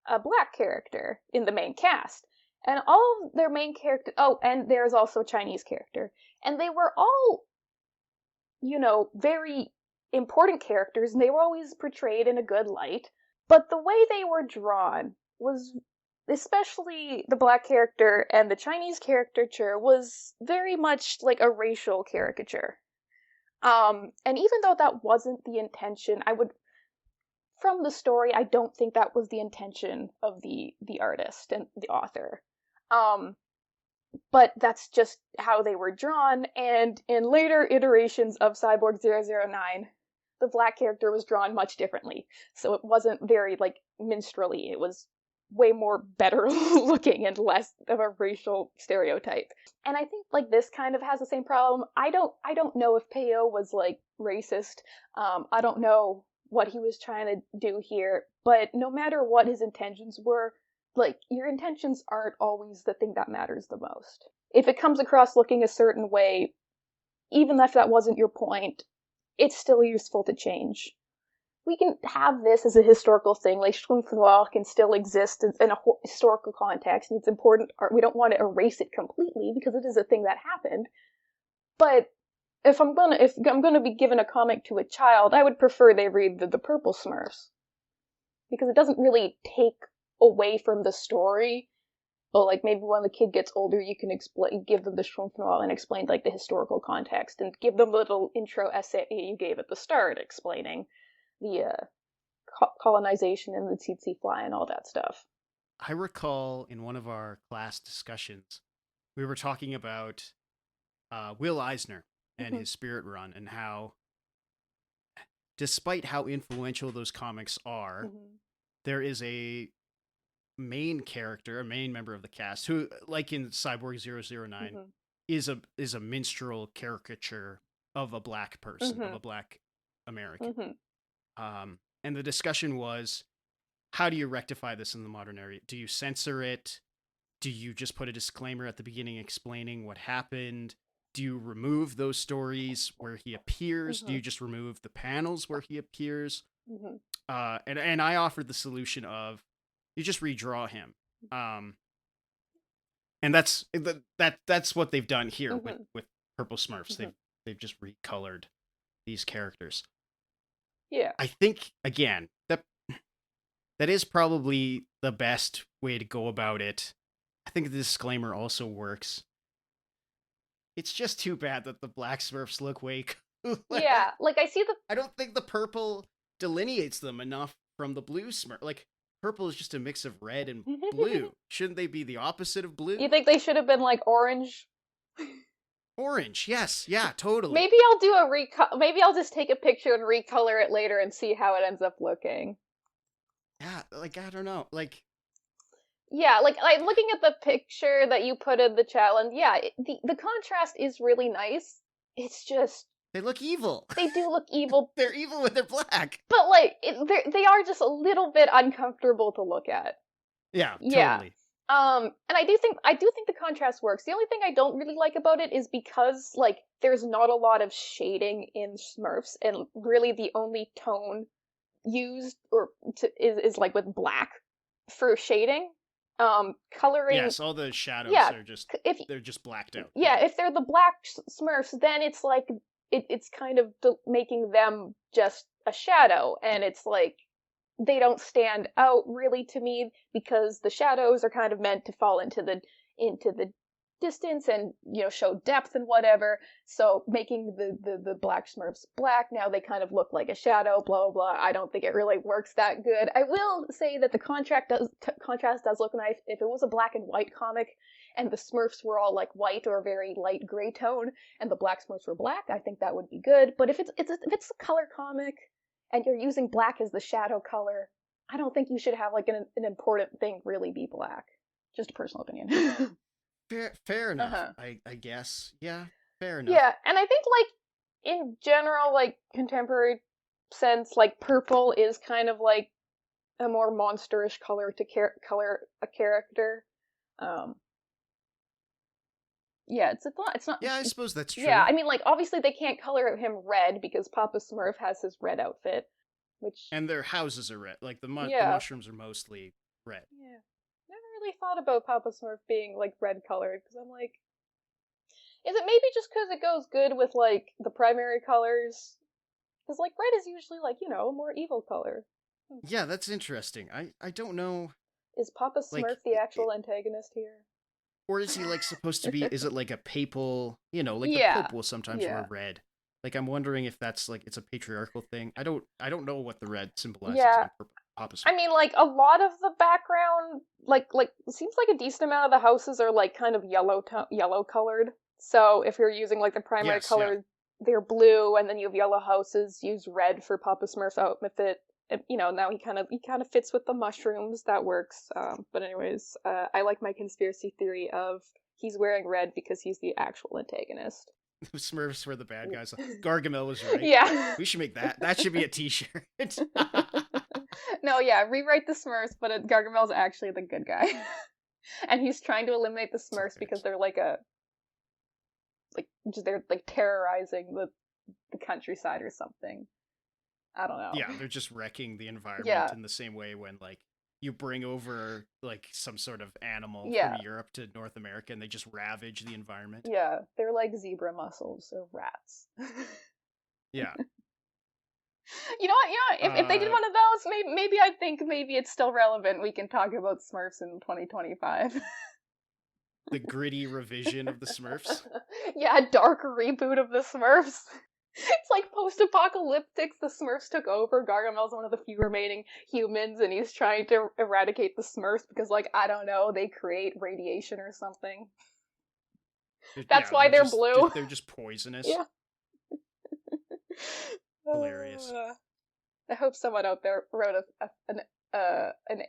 a black character in the main cast. And all of their main characters, oh, and there's also a Chinese character. And they were all, very important characters, and they were always portrayed in a good light. But the way they were drawn was, especially the black character and the Chinese caricature, was very much like a racial caricature. And even though that wasn't the intention, from the story, I don't think that was the intention of the artist and the author. But that's just how they were drawn, and in later iterations of Cyborg 009, the black character was drawn much differently. So it wasn't very, like, minstrelly. It was way more better looking and less of a racial stereotype. And I think, like, this kind of has the same problem. I don't know if Peyo was, like, racist. I don't know what he was trying to do here, but no matter what his intentions were, like, your intentions aren't always the thing that matters the most. If it comes across looking a certain way, even if that wasn't your point, it's still useful to change. We can have this as a historical thing, like SCHTROUMPFS can still exist in a historical context, and it's important. We don't want to erase it completely, because it is a thing that happened. But if I'm gonna be given a comic to a child, I would prefer they read the Purple Smurfs, because it doesn't really take away from the story. But, like, maybe when the kid gets older, you can give them the SCHTROUMPFS and explain, like, the historical context, and give them the little intro essay you gave at the start explaining the colonization and the tsetse fly and all that stuff. I recall in one of our class discussions, we were talking about Will Eisner and his Spirit Run, and how, despite how influential those comics are, there is a main character, a main member of the cast, who, like in Cyborg 009, is a minstrel caricature of a black person, of a black American. And the discussion was, how do you rectify this in the modern era? Do you censor it? Do you just put a disclaimer at the beginning explaining what happened? Do you remove those stories where he appears? Do you just remove the panels where he appears? And I offered the solution of, you just redraw him. And that's what they've done here with Purple Smurfs. They've just recolored these characters. Yeah. I think, again, that is probably the best way to go about it. I think the disclaimer also works. It's just too bad that the black Smurfs look way cooler. Yeah, like, I don't think the purple delineates them enough from the blue Smurf. Like, purple is just a mix of red and blue. Shouldn't they be the opposite of blue? You think they should have been, like, orange? Orange, yes, yeah, totally. Maybe I'll do maybe I'll just take a picture and recolor it later and see how it ends up looking. Yeah, like, I don't know, like... Yeah, like looking at the picture that you put in the challenge, yeah, the contrast is really nice. It's just... They look evil. They do look evil. They're evil when they're black. But, like, they are just a little bit uncomfortable to look at. Yeah, totally. And I do think the contrast works. The only thing I don't really like about it is because, like, there's not a lot of shading in Smurfs, and really the only tone used is like with black for shading. Coloring. Yes, all the shadows are they're just blacked out. Yeah, if they're the black Smurfs, then it's like it's kind of making them just a shadow, and it's like they don't stand out really to me, because the shadows are kind of meant to fall into the distance and, show depth and whatever. So making the black Smurfs black, now they kind of look like a shadow, blah blah blah. I don't think it really works that good. I will say that the contrast does look nice. If it was a black and white comic and the Smurfs were all like white or very light gray tone and the black Smurfs were black, I think that would be good. But if it's a color comic and you're using black as the shadow color, I don't think you should have, like, an important thing really be black. Just a personal opinion. Fair enough, I guess. Yeah, fair enough. Yeah, and I think, like, in general, like, contemporary sense, like, purple is kind of, like, a more monsterish color to color a character. Yeah, it's not. Yeah, I suppose that's true. Yeah, I mean, like, obviously they can't color him red because Papa Smurf has his red outfit, which... And their houses are red. Like, the Yeah. mushrooms are mostly red. Yeah. Never really thought about Papa Smurf being, like, red colored, because I'm like... Is it maybe just because it goes good with, like, the primary colors? Because, like, red is usually, like, you know, a more evil color. Yeah, that's interesting. I don't know. Is Papa Smurf Like, the actual antagonist here? Or is he, like, supposed to be, is it like a papal, you know, like Yeah. the Pope will sometimes wear red. Like, I'm wondering if that's, like, it's a patriarchal thing. I don't know what the red symbolizes Yeah. on Papa Smurf. I mean, like, a lot of the background, like, it seems like a decent amount of the houses are, like, kind of yellow colored. So if you're using, like, the primary color, they're blue, and then you have yellow houses, use red for Papa Smurf's outfit. You know, now he kind of fits with the mushrooms. That works. But anyways, I like my conspiracy theory of he's wearing red because he's the actual antagonist. Smurfs were the bad guys. Gargamel was right. Yeah. We should make that. That should be a t-shirt. No, yeah, rewrite the Smurfs, but Gargamel's actually the good guy. And he's trying to eliminate the Smurfs because they're they're terrorizing the countryside or something. I don't know. Yeah, they're just wrecking the environment in the same way when, like, you bring over, like, some sort of animal from Europe to North America and they just ravage the environment. Yeah, they're like zebra mussels or rats. Yeah. You know what? If they did one of those, maybe I think maybe it's still relevant. We can talk about Smurfs in 2025. The gritty revision of the Smurfs? Yeah, a dark reboot of the Smurfs. It's like post-apocalyptic. The Smurfs took over. Gargamel's one of the few remaining humans, and he's trying to eradicate the Smurfs because, like, I don't know, they create radiation or something. That's why they're blue. They're just poisonous. Yeah. Hilarious. I hope someone out there wrote an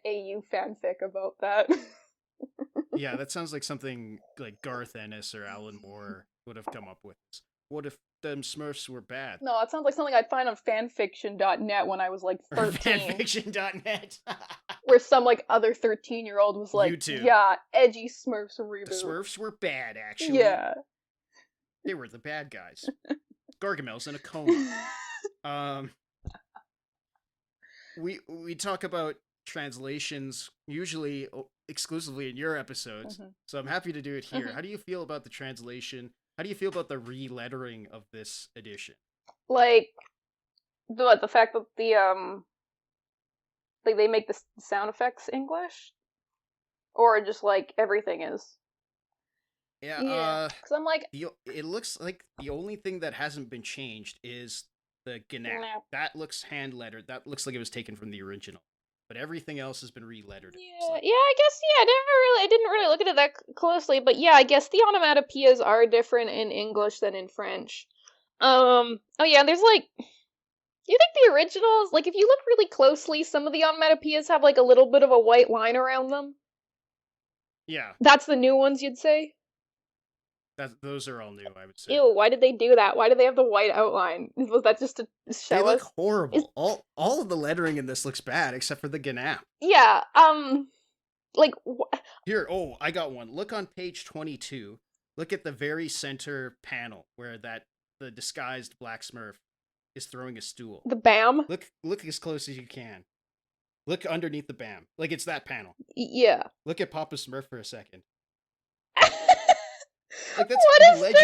AU fanfic about that. Yeah, that sounds like something like Garth Ennis or Alan Moore would have come up with. What if them Smurfs were bad? No, it sounds like something I'd find on fanfiction.net when I was like 13. Fanfiction.net. Where some like other 13-year-old was like, YouTube. Yeah, edgy Smurfs reboot. The Smurfs were bad, actually. Yeah. They were the bad guys. Gargamel's in a coma. We talk about translations usually exclusively in your episodes, so I'm happy to do it here. How do you feel about the translation? How do you feel about the re-lettering of this edition? Like, the fact that like they make the sound effects English, or just like everything is. Yeah. Because I'm like, it looks like the only thing that hasn't been changed is the Gnap. That looks hand lettered. That looks like it was taken from the original. But everything else has been re-lettered. Yeah, I guess, I didn't really look at it that closely, but yeah, I guess the onomatopoeias are different in English than in French. Oh yeah, there's like, you think the originals, like, if you look really closely, some of the onomatopoeias have like a little bit of a white line around them? Yeah. That's the new ones, you'd say? Those are all new, I would say. Ew, why did they do that? Why did they have the white outline? Was that just to show us? They look horrible. All of the lettering in this looks bad, except for the Gnap. Yeah, like... Here, I got one. Look on page 22. Look at the very center panel, where the disguised Black Smurf is throwing a stool. The BAM? Look as close as you can. Look underneath the BAM. Like, it's that panel. Yeah. Look at Papa Smurf for a second. Like, that's what illegible.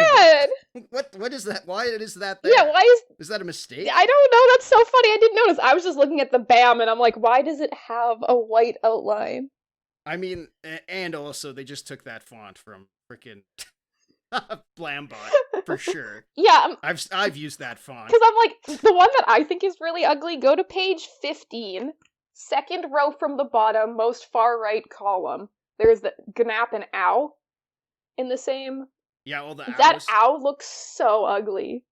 Is that? What is that? Why is that there? Yeah, why is that a mistake? I don't know. That's so funny. I didn't notice. I was just looking at the BAM, and I'm like, why does it have a white outline? I mean, and also they just took that font from freaking Blambot for sure. Yeah, I've used that font because I'm like, the one that I think is really ugly. Go to page 15, second row from the bottom, most far right column. There's the Gnap and Ow in the same. Yeah, all the that owl looks so ugly.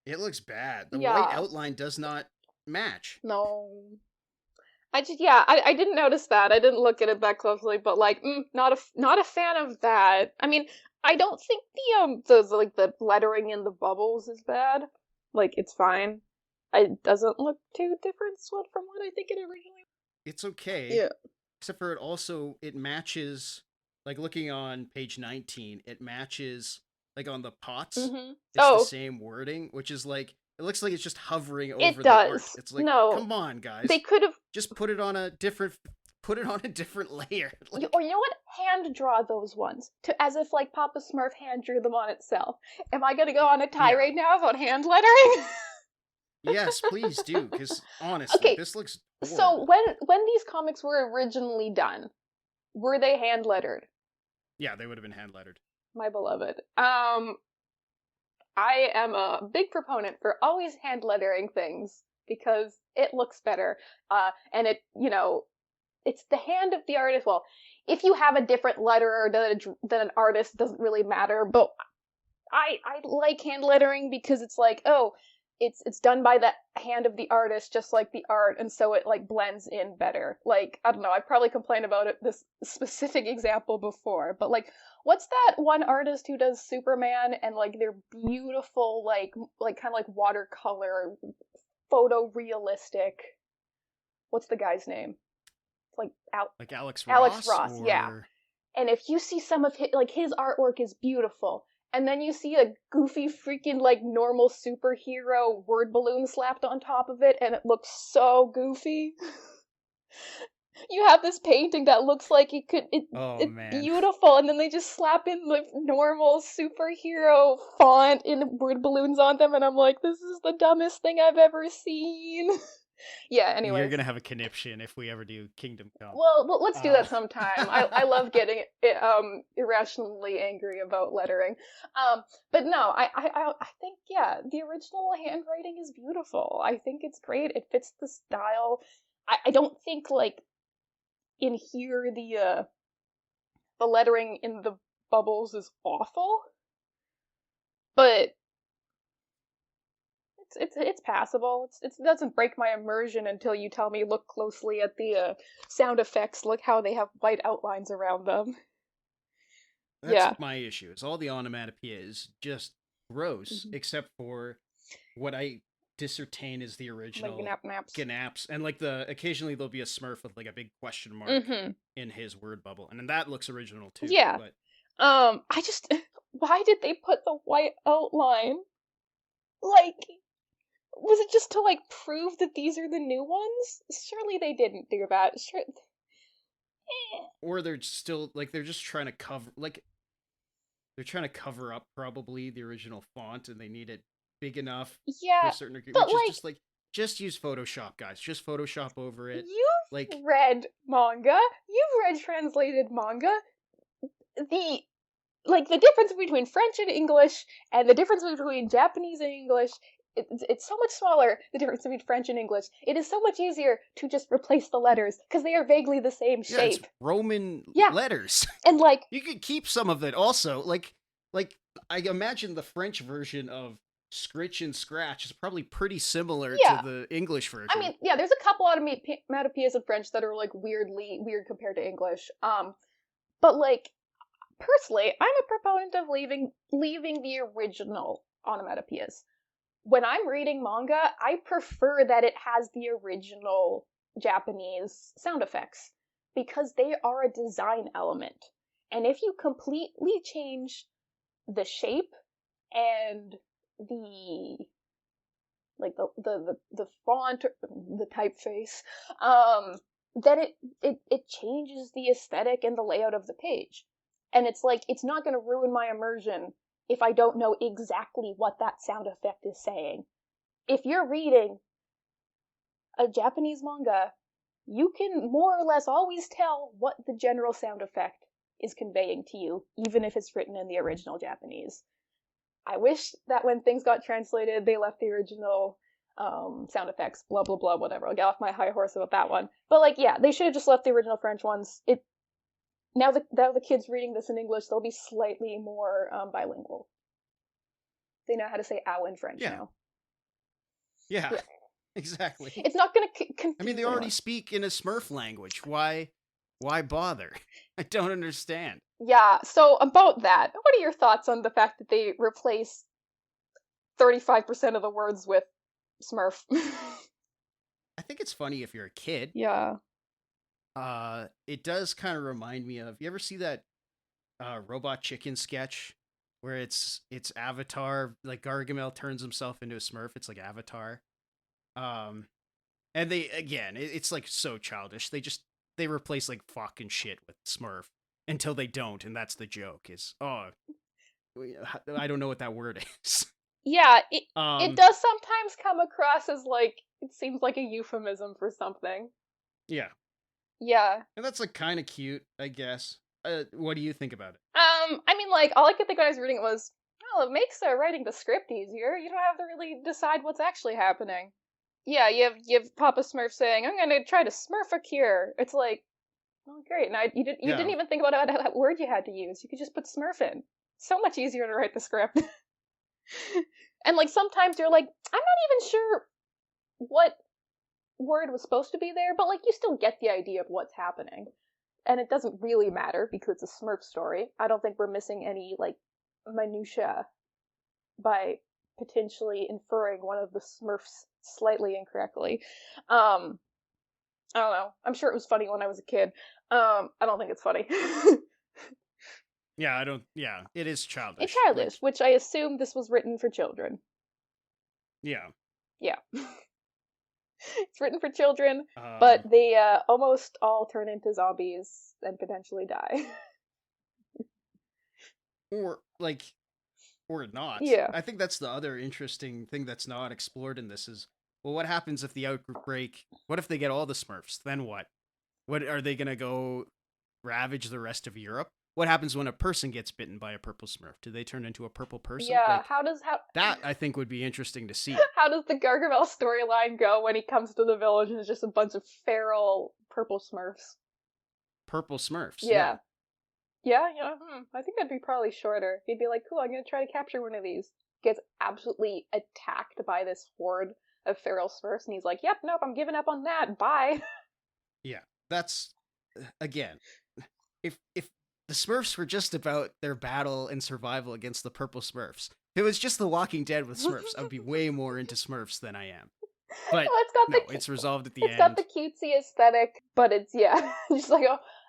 It looks bad. The white outline does not match. No. I didn't notice that. I didn't look at it that closely, but like, not a fan of that. I mean, I don't think the lettering in the bubbles is bad. Like, it's fine. It doesn't look too different from what I think it originally. It's okay. Yeah. Except for it matches like looking on page 19, it matches like on the pots. Mm-hmm. It's the same wording, which is like it looks like it's just hovering over the art. It's like, no, come on, guys. They could have just put it on a different layer. Like... Or you know what? Hand draw those ones as if like Papa Smurf hand drew them on itself. Am I gonna go on a tirade now about hand lettering? Yes, please do, because honestly, this looks horrible. So when these comics were originally done, were they hand lettered? Yeah, they would have been hand lettered. My beloved. I am a big proponent for always hand lettering things because it looks better. And it, it's the hand of the artist. Well, if you have a different letterer than an artist, doesn't really matter. But I like hand lettering because it's like, oh, it's done by the hand of the artist, just like the art, and so it like blends in better. Like, I don't know, I probably complained about this specific example before, but like, what's that one artist who does Superman and like they're beautiful, like kind of like watercolor, photorealistic? What's the guy's name? Like Alex Ross. Alex Ross, yeah. And if you see some of his artwork is beautiful. And then you see a goofy freaking, like, normal superhero word balloon slapped on top of it, and it looks so goofy. You have this painting that looks like it's beautiful, and then they just slap in the normal superhero font in word balloons on them, and I'm like, this is the dumbest thing I've ever seen. Yeah, anyway. You're gonna have a conniption if we ever do Kingdom Come. Well, let's do that sometime. I love getting irrationally angry about lettering. But no, I think, yeah, the original handwriting is beautiful. I think it's great. It fits the style. I don't think, like, in here the lettering in the bubbles is awful. But it's passable. It doesn't break my immersion until you tell me look closely at the sound effects. Look how they have white outlines around them. That's my issue. Is all the onomatopoeia is just gross, except for what I discertain is the original Gnaps, and like occasionally there'll be a Smurf with like a big question mark in his word bubble, and then that looks original too. Yeah. But... why did they put the white outline? Like, was it just to, like, prove that these are the new ones? Surely they didn't do that. Or they're still, like, they're just trying to cover, like, they're trying to cover up, probably, the original font, and they need it big enough to a certain degree, which is just, like, just use Photoshop, guys. Just Photoshop over it. You've read manga. You've read translated manga. The difference between French and English, and the difference between Japanese and English, it's so much smaller, the difference between French and English. It is so much easier to just replace the letters, because they are vaguely the same shape. It's Roman letters. And, like... You could keep some of it, also. Like, I imagine the French version of Scritch and Scratch is probably pretty similar to the English version. I mean, yeah, there's a couple onomatopoeias in French that are, like, weird compared to English. But, like... Personally, I'm a proponent of leaving the original onomatopoeias. When I'm reading manga, I prefer that it has the original Japanese sound effects, because they are a design element. And if you completely change the shape and the font, the typeface, then it changes the aesthetic and the layout of the page. And it's like, it's not going to ruin my immersion if I don't know exactly what that sound effect is saying. If you're reading a Japanese manga, you can more or less always tell what the general sound effect is conveying to you, even if it's written in the original Japanese. I wish that when things got translated, they left the original sound effects, blah, blah, blah, whatever. I'll get off my high horse about that one. But, like, yeah, they should have just left the original French ones. Now the kids reading this in English, they'll be slightly more bilingual. They know how to say ow in French now. Yeah, exactly. It's not going to confuse I mean, they already speak in a Smurf language. Why bother? I don't understand. Yeah, so about that, what are your thoughts on the fact that they replace 35% of the words with Smurf? I think it's funny if you're a kid. Yeah. It does kind of remind me of, you ever see that Robot Chicken sketch where it's Avatar, like Gargamel turns himself into a Smurf. It's like Avatar. Um, and it's like so childish. They replace like fucking shit with Smurf until they don't, and that's the joke. Is I don't know what that word is. Yeah, it does sometimes come across as like it seems like a euphemism for something. Yeah. Yeah. And that's like kind of cute, I guess. What do you think about it? I mean, like all I could think when I was reading it was, oh, it makes writing the script easier. You don't have to really decide what's actually happening. Yeah, you have Papa Smurf saying, "I'm gonna try to Smurf a cure." It's like, oh, great. Now you didn't even think about that word you had to use. You could just put Smurf in. So much easier to write the script. And like sometimes you're like, I'm not even sure what word was supposed to be there, but like you still get the idea of what's happening. And it doesn't really matter because it's a Smurf story. I don't think we're missing any like minutia by potentially inferring one of the Smurfs slightly incorrectly. I don't know. I'm sure it was funny when I was a kid. I don't think it's funny. Yeah, it is childish. It's childish, which I assume this was written for children. Yeah. Yeah. It's written for children, but they almost all turn into zombies and potentially die. Or not. Yeah. I think that's the other interesting thing that's not explored in this is, well, what happens if the outbreak, what if they get all the Smurfs? Then what? What are they going to go ravage the rest of Europe? What happens when a person gets bitten by a purple Smurf? Do they turn into a purple person? Yeah, like, that I think would be interesting to see. How does the Gargamel storyline go when he comes to the village and it's just a bunch of feral purple Smurfs? Purple Smurfs. Yeah. Yeah, I think that'd be probably shorter. He'd be like, cool, I'm gonna try to capture one of these. Gets absolutely attacked by this horde of feral Smurfs, and he's like, yep, nope, I'm giving up on that, bye. Yeah, that's, again, if the Smurfs were just about their battle and survival against the purple Smurfs, if it was just The Walking Dead with Smurfs, I would be way more into Smurfs than I am. But it's resolved at the end. It's got the cutesy aesthetic, but it's, just like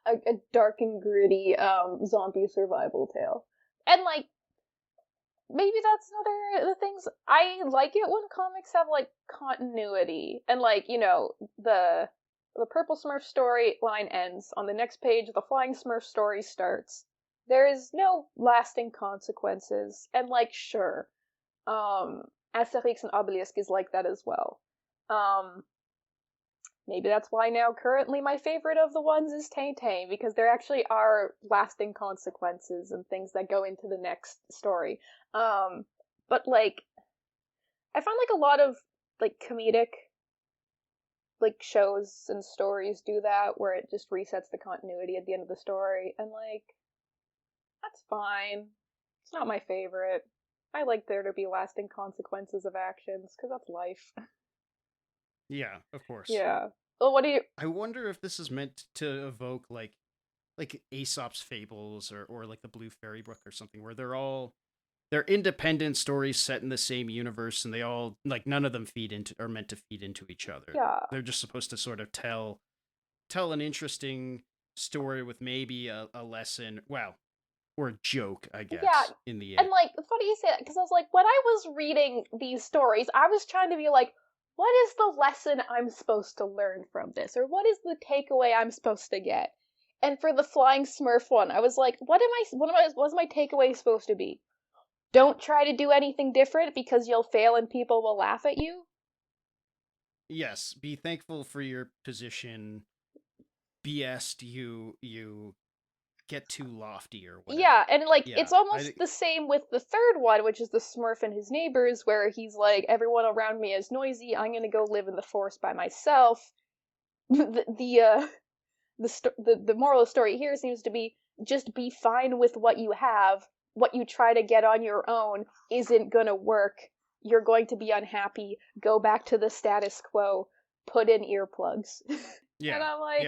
a dark and gritty zombie survival tale. And, like, maybe that's another of the things. I like it when comics have, like, continuity. And, like, the Purple Smurf storyline ends. On the next page, the Flying Smurf story starts. There is no lasting consequences. And, like, sure. Asterix and Obelisk is like that as well. Maybe that's why now currently my favorite of the ones is Tintin, because there actually are lasting consequences and things that go into the next story. But like, I find like a lot of like comedic like shows and stories do that, where it just resets the continuity at the end of the story, and like, that's fine. It's not my favorite. I like there to be lasting consequences of actions, because that's life. Yeah, of course. Yeah. Well, what do you... I wonder if this is meant to evoke, like Aesop's Fables, or like the Blue Fairy Book or something, where they're independent stories set in the same universe, and they all, like, none of them are meant to feed into each other. Yeah. They're just supposed to sort of tell an interesting story with maybe a lesson, well, or a joke, I guess, in the end. And, like, it's funny you say that, because I was like, when I was reading these stories, I was trying to be like, what is the lesson I'm supposed to learn from this? Or what is the takeaway I'm supposed to get? And for the Flying Smurf one, I was like, what's my takeaway supposed to be? Don't try to do anything different because you'll fail and people will laugh at you? Yes, be thankful for your position. BS, you get too lofty or whatever. Yeah, and like, it's almost the same with the third one, which is the Smurf and his neighbors, where he's like, everyone around me is noisy, I'm gonna go live in the forest by myself. The moral of the story here seems to be, just be fine with what you have. What you try to get on your own isn't gonna work. You're going to be unhappy. Go back to the status quo. Put in earplugs. Yeah. And I'm like...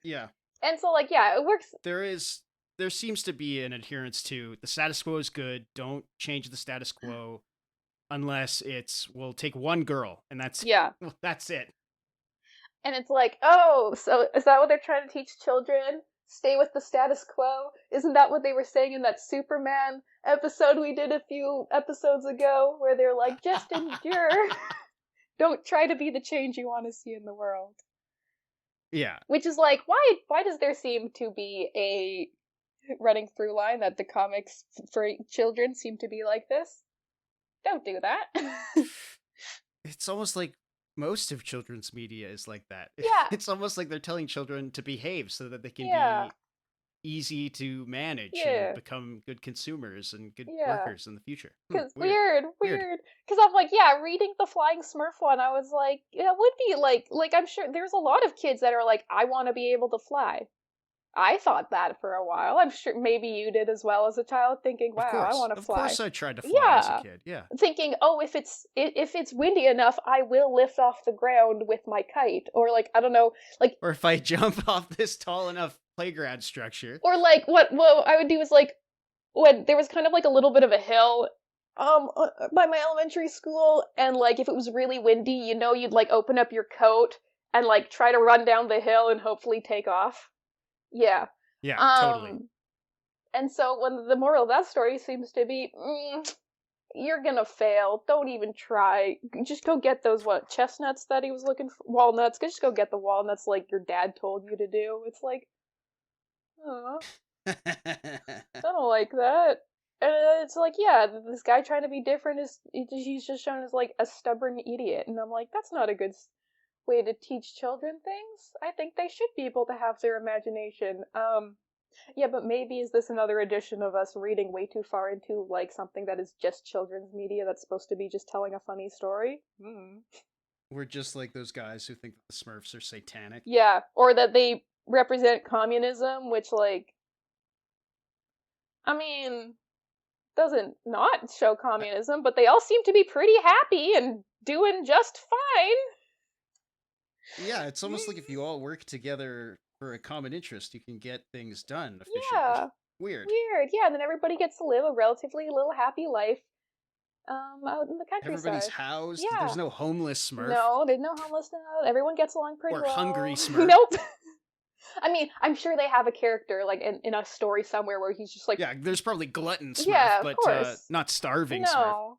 Yeah. And so, like, yeah, it works. There seems to be an adherence to the status quo is good. Don't change the status quo unless we'll take one girl, and that's it. And it's like, oh, so is that what they're trying to teach children? stay with the status quo. Isn't that what they were saying in that Superman episode we did a few episodes ago, where they're like, just endure. Don't try to be the change you want to see in the world. Yeah. Which is like, why does there seem to be a running through line that the comics for children seem to be like this? Don't do that. It's almost like most of children's media is like that. Yeah. It's almost like they're telling children to behave so that they can be easy to manage and become good consumers and good workers in the future. Because weird. Because I'm like, reading the Flying Smurf one, I was like, it would be like I'm sure there's a lot of kids that are like, I want to be able to fly. I thought that for a while. I'm sure maybe you did as well as a child, thinking, wow, I want to fly. Of course I tried to fly as a kid, Thinking, oh, if it's windy enough, I will lift off the ground with my kite. Or like, I don't know, like... Or if I jump off this tall enough playground structure. Or like, what I would do is like, when there was kind of like a little bit of a hill by my elementary school, and like, if it was really windy, you'd like open up your coat and like try to run down the hill and hopefully take off. Yeah, totally. And so when the moral of that story seems to be, you're gonna fail. Don't even try. Just go get those, chestnuts that he was looking for? Walnuts. Just go get the walnuts like your dad told you to do. It's like, I don't like that. And it's like, this guy trying to be different he's just shown as like a stubborn idiot. And I'm like, that's not a good way to teach children things. I think they should be able to have their imagination. But maybe is this another edition of us reading way too far into like something that is just children's media that's supposed to be just telling a funny story? We're just like those guys who think that the Smurfs are satanic. Yeah, or that they represent communism, which like, I mean, doesn't not show communism, but they all seem to be pretty happy and doing just fine. Yeah, it's almost like if you all work together for a common interest, you can get things done efficiently. Yeah. Weird. Yeah, and then everybody gets to live a relatively little happy life out in the countryside. Everybody's housed. Yeah. There's no homeless Smurf. No, there's no homelessness. Everyone gets along pretty well. Or hungry Smurf. Nope. I mean, I'm sure they have a character, like, in a story somewhere where he's just like... Yeah, there's probably glutton Smurf, but not starving Smurf.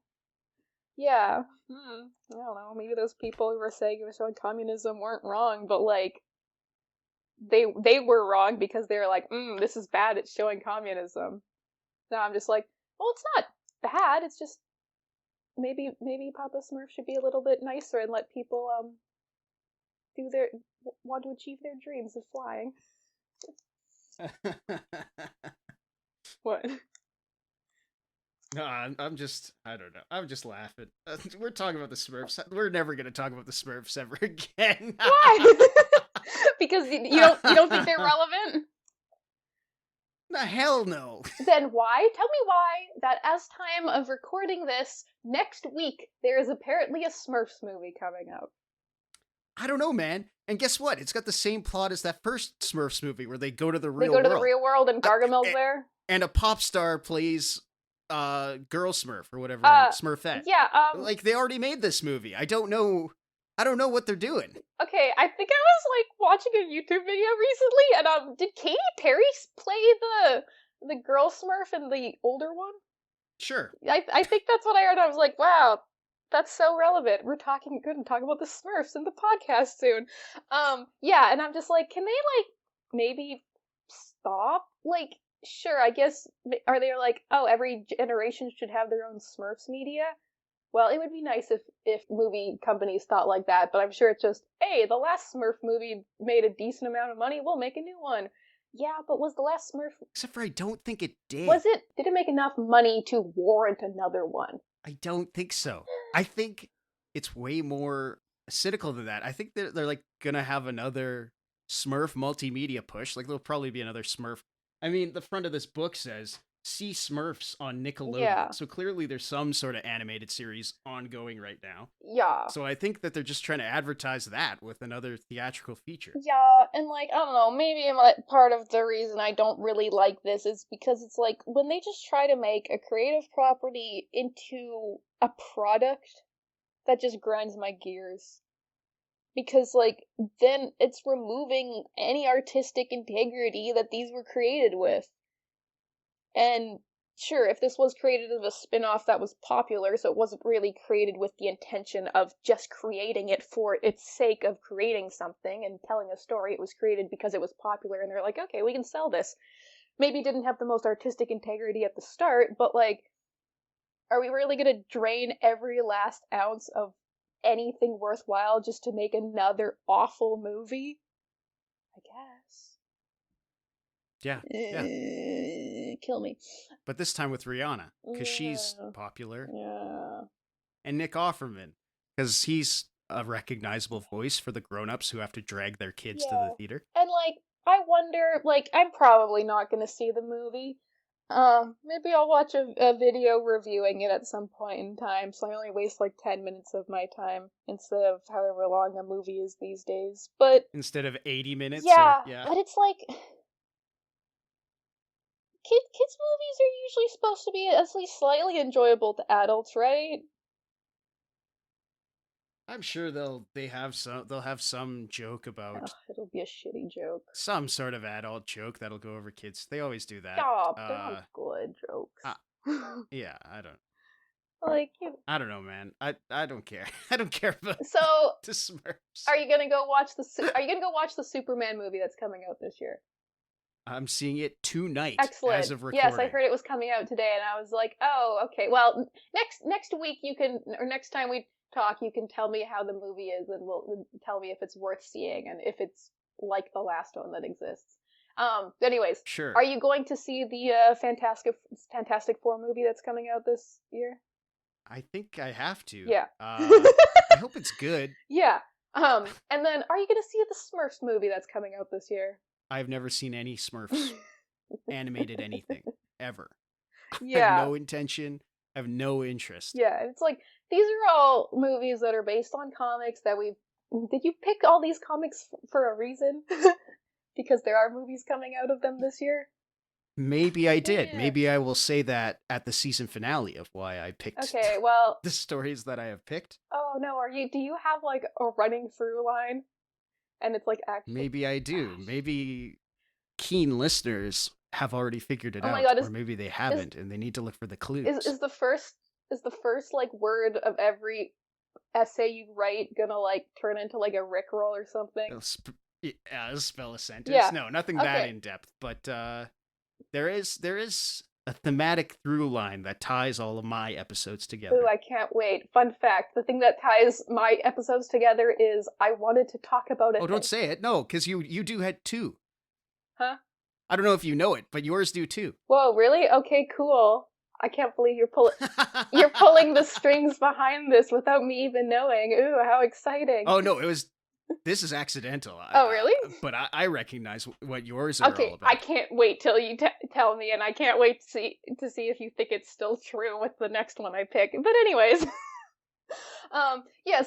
Yeah. I don't know, maybe those people who were saying it was showing communism weren't wrong, but, like, they were wrong because they were like, this is bad, it's showing communism. Now I'm just like, well, it's not bad, it's just maybe Papa Smurf should be a little bit nicer and let people, want to achieve their dreams of flying. What? No, I'm just, I don't know. I'm just laughing. We're talking about the Smurfs. We're never going to talk about the Smurfs ever again. Why? Because you don't think they're relevant? The hell no. Then why? Tell me why that as time of recording this, next week, there is apparently a Smurfs movie coming out. I don't know, man. And guess what? It's got the same plot as that first Smurfs movie where they go to the real world. They go to the real world and Gargamel's there. And a pop star plays Girl Smurf or whatever, Smurfette. Yeah, like they already made this movie. I don't know what they're doing. Okay, I think I was like watching a YouTube video recently, and did Katy Perry play the Girl Smurf in the older one? Sure. I think that's what I heard. I was like, wow, that's so relevant. We're talking about the Smurfs in the podcast soon. Yeah, and I'm just like, can they like maybe stop? Like, sure, I guess, are they like, oh, every generation should have their own Smurfs media? Well, it would be nice if movie companies thought like that, but I'm sure it's just, hey, the last Smurf movie made a decent amount of money, we'll make a new one. Yeah, but was the last Smurf... Except for I don't think it did. Did it make enough money to warrant another one? I don't think so. I think it's way more cynical than that. I think they're like gonna have another Smurf multimedia push. Like there'll probably be another Smurf. I mean, the front of this book says, see Smurfs on Nickelodeon. Yeah. So clearly there's some sort of animated series ongoing right now. Yeah. So I think that they're just trying to advertise that with another theatrical feature. Yeah, and like, I don't know, maybe part of the reason I don't really like this is because it's like, when they just try to make a creative property into a product, that just grinds my gears. because, like, then it's removing any artistic integrity that these were created with. And sure, if this was created as a spin-off that was popular, so it wasn't really created with the intention of just creating it for its sake of creating something and telling a story, it was created because it was popular, and they're like, okay, we can sell this. Maybe didn't have the most artistic integrity at the start, but, like, are we really gonna drain every last ounce of anything worthwhile just to make another awful movie? I guess. Yeah. Kill me. But this time with Rihanna, because she's popular. Yeah. And Nick Offerman, because he's a recognizable voice for the grown-ups who have to drag their kids to the theater. And, like, I wonder, like, I'm probably not gonna see the movie. Maybe I'll watch a video reviewing it at some point in time, so I only waste, like, 10 minutes of my time instead of however long a movie is these days. But instead of 80 minutes? Yeah, yeah. But it's like, kids movies are usually supposed to be at least slightly enjoyable to adults, right? I'm sure they'll have some joke about it'll be a shitty joke. Some sort of adult joke that'll go over kids. They always do that. Stop, they're not good jokes. Yeah, I don't. Like, I don't know, man. I don't care. I don't care about the Smurfs. Are you gonna go watch the Superman movie that's coming out this year? I'm seeing it tonight. Excellent. As of recording. Yes, I heard it was coming out today, and I was like, oh, okay. Well, next week next time we talk, you can tell me how the movie is, and will tell me if it's worth seeing and if it's like the last one that exists. Anyways, sure. Are you going to see the Fantastic Four movie that's coming out this year? I think I have to. Yeah. I hope it's good. Yeah. And then, are you going to see the Smurfs movie that's coming out this year? I've never seen any Smurfs animated anything ever. Yeah. I have no intention. I have no interest. Yeah, it's like, these are all movies that are based on comics that did you pick all these comics for a reason? Because there are movies coming out of them this year? Maybe I did. Yeah. Maybe I will say that at the season finale of why I picked the stories that I have picked. Oh no, do you have like a running through line? And it's like actually... Maybe I do. Maybe keen listeners have already figured it out. My God, or maybe they haven't and they need to look for the clues. Is the first like word of every essay you write gonna like turn into like a Rickroll or something? Spell a sentence. Yeah. No, nothing that in depth, but there is a thematic through line that ties all of my episodes together. Ooh, I can't wait. Fun fact, the thing that ties my episodes together is I wanted to talk about it. Oh, don't say it. No, because you do had two. Huh? I don't know if you know it, but yours do too. Whoa, really? Okay, cool. I can't believe you're pulling the strings behind this without me even knowing. Ooh, how exciting. Oh, no, this is accidental. Oh, really? But I recognize what yours are all about. I can't wait till you tell me, and I can't wait to see if you think it's still true with the next one I pick. But anyways, so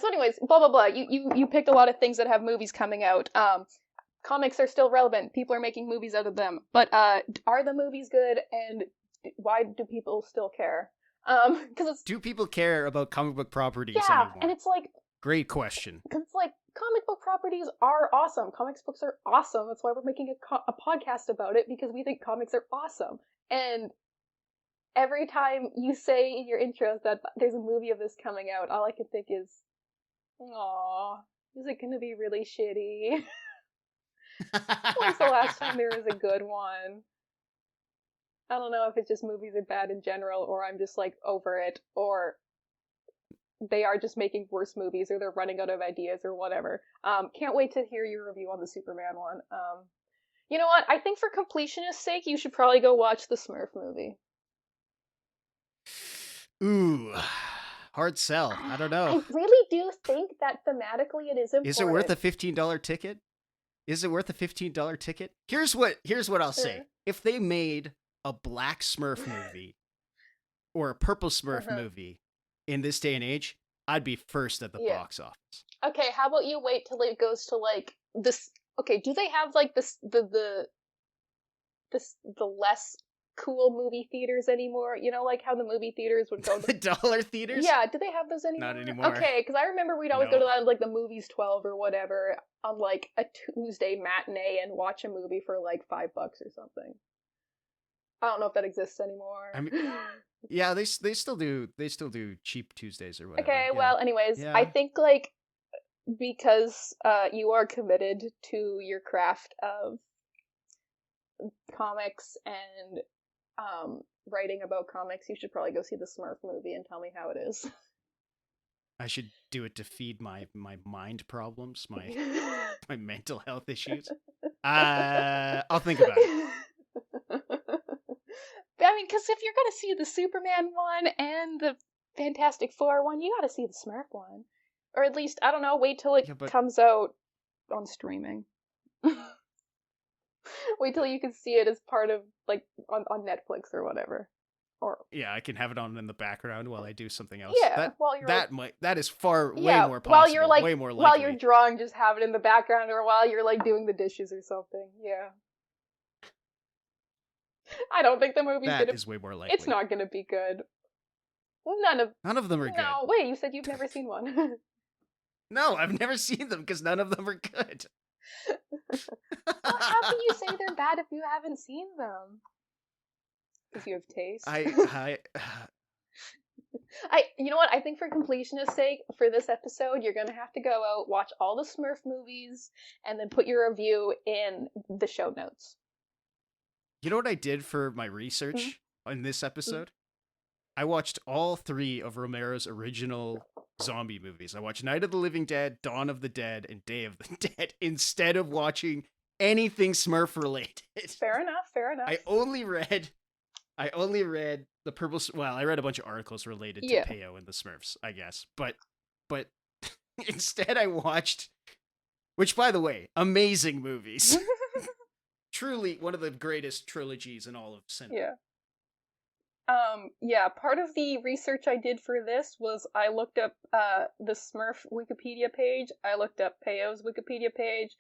anyways, blah blah blah. You picked a lot of things that have movies coming out. Comics are still relevant. People are making movies out of them. But are the movies good, and why do people still care? Do people care about comic book properties anymore? And it's like... Great question. Because it's like, comic book properties are awesome. Comics books are awesome. That's why we're making a podcast about it, because we think comics are awesome. And every time you say in your intros that there's a movie of this coming out, all I can think is, aww, is it going to be really shitty? When's the last time there was a good one? I don't know if it's just movies are bad in general, or I'm just like over it, or they are just making worse movies, or they're running out of ideas, or whatever. Can't wait to hear your review on the Superman one. You know what? I think for completionist's sake, you should probably go watch the Smurf movie. Ooh, hard sell. I don't know. I really do think that thematically it is important. Is it worth a $15 ticket? Is it worth a $15 ticket? Here's what I'll say. If they made a Black Smurf movie or a Purple Smurf movie in this day and age, I'd be first at the box office. Okay, how about you wait till it goes to like this? Okay, do they have like this the less cool movie theaters anymore. You know, like how the movie theaters would go to The dollar theaters? Yeah, do they have those anymore? Not anymore. Okay, because I remember we'd always go No. to that, like, the Movies 12 or whatever on, like, a Tuesday matinee and watch a movie for, like, $5 or something. I don't know if that exists anymore. I mean, yeah, they still do cheap Tuesdays or whatever. Okay, yeah. well, anyways, Yeah. I think, like, because you are committed to your craft of comics and writing about comics, you should probably go see the Smurf movie and tell me how it is. I should do it to feed my mind problems, my my mental health issues. I'll think about it. I mean, because if you're gonna see the Superman one and the Fantastic Four one, you gotta see the Smurf one. Or at least, I don't know, wait till it comes out on streaming. Wait till you can see it as part of, like, on Netflix or whatever. Or yeah, I can have it on in the background while I do something else. Yeah, while you're that is far way more possible. While you're like, way more likely. while you're drawing, just have it in the background, or while you're like doing the dishes or something. Yeah. I don't think the movie's is way more likely. It's not gonna be good. None of them are good. No, wait, you said you've never seen one. No, I've never seen them because none of them are good. Well, how can you say they're bad if you haven't seen them? Because you have taste. You know what? I think for completionist's sake, for this episode, you're gonna have to go out, watch all the Smurf movies, and then put your review in the show notes. You know what I did for my research on this episode? I watched all 3 of Romero's original zombie movies. I watched Night of the Living Dead, Dawn of the Dead, and Day of the Dead instead of watching anything Smurf related. Fair enough. I only read the Purple. Well, I read a bunch of articles related to Peo and the Smurfs, I guess. But instead, I watched, which, by the way, amazing movies. Truly one of the greatest trilogies in all of cinema. Yeah. Part of the research I did for this was I looked up the Smurf Wikipedia page, I looked up Peo's Wikipedia page,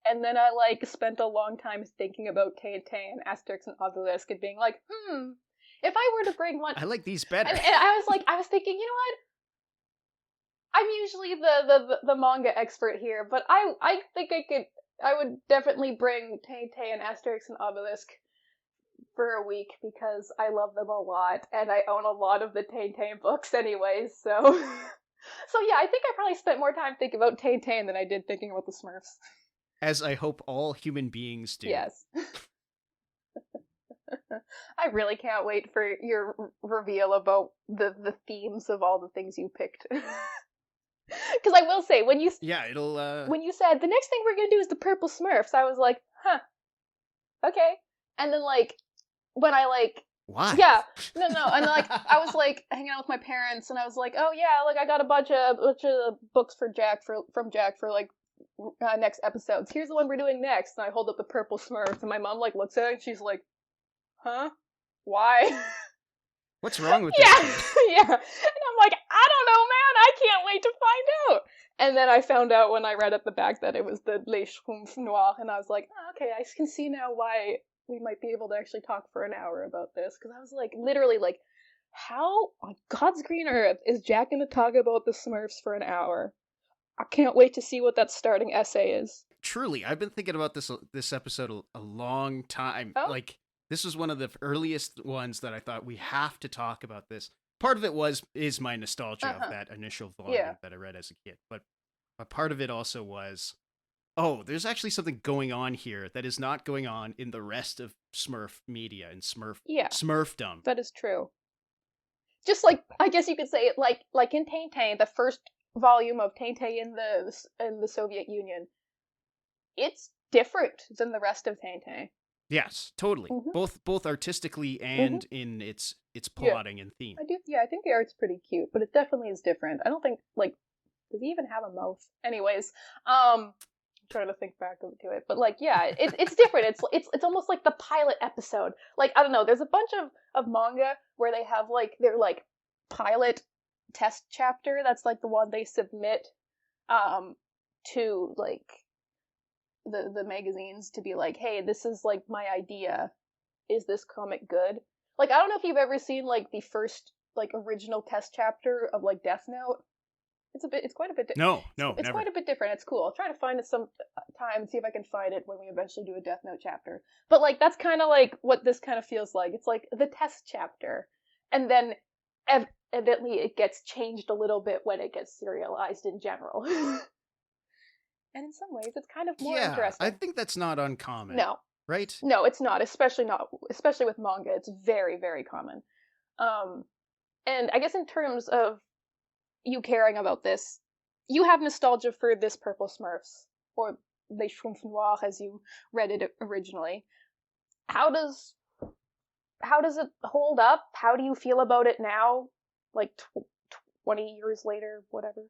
and then I spent a long time thinking about Tay and Asterix and Obelisk and being like, if I were to bring one, I like these better. And I was thinking, you know what? I'm usually the manga expert here, but I think I would definitely bring Tay and Asterix and Obelisk for a week because I love them a lot, and I own a lot of the Tay books anyways, so... So yeah, I think I probably spent more time thinking about Tay than I did thinking about the Smurfs. As I hope all human beings do. Yes. I really can't wait for your reveal about the themes of all the things you picked. Because I will say, when you when you said, the next thing we're gonna do is the Purple Smurfs, I was like, huh, okay. And then, when I, Why? Yeah, no, and I was, hanging out with my parents, and I was like, oh yeah, I got a bunch of books from Jack for, next episodes. Here's the one we're doing next, and I hold up the Purple Smurfs, and my mom, looks at it, and she's like, huh? Why? What's wrong with this? Yeah. And I'm like, I don't know, man. I can't wait to find out. And then I found out when I read at the back that it was the Les Schtroumpfs Noirs, and I was like, oh, okay, I can see now why we might be able to actually talk for an hour about this. Because I was literally how on God's green earth is Jack going to talk about the Smurfs for an hour? I can't wait to see what that starting essay is. Truly, I've been thinking about this episode a long time. Oh? This was one of the earliest ones that I thought we have to talk about this. Part of it is my nostalgia of that initial volume that I read as a kid. But part of it also was, there's actually something going on here that is not going on in the rest of Smurf media and Smurfdom. That is true. Just I guess you could say it like in Tintin, the first volume of Tintin in the Soviet Union. It's different than the rest of Tintin. Yes, totally. Mm-hmm. Both artistically and in its plotting and theme. I think the art's pretty cute, but it definitely is different. I don't think does he even have a mouth? Anyways, I'm trying to think back to it, but it's different. It's almost like the pilot episode. I don't know. There's a bunch of manga where they have their pilot test chapter. That's the one they submit to the magazines to be hey, this is my idea. is this comic good? Like, I don't know if you've ever seen, like, the first, like, original test chapter of, like, Death Note. It's quite a bit. No, It's never. quite a bit different. It's cool. I'll try to find it some time and see if I can find it when we eventually do a Death Note chapter. But like that's kind of like what this kind of feels like. It's like the test chapter, and then evidently it gets changed a little bit when it gets serialized in general. And in some ways, it's kind of more interesting. I think that's not uncommon. No, right? No, it's not. Especially with manga. It's very, very common. And I guess in terms of you caring about this, you have nostalgia for this Purple Smurfs, or Les Schtroumpfs Noirs as you read it originally. How does it hold up? How do you feel about it now? Like 20 years later, whatever.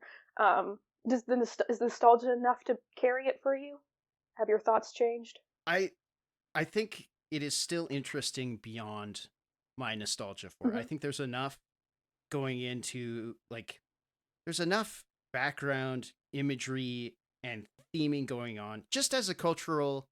Is the nostalgia enough to carry it for you? Have your thoughts changed? I think it is still interesting beyond my nostalgia for it. I think there's enough going into, like, there's enough background imagery and theming going on just as a cultural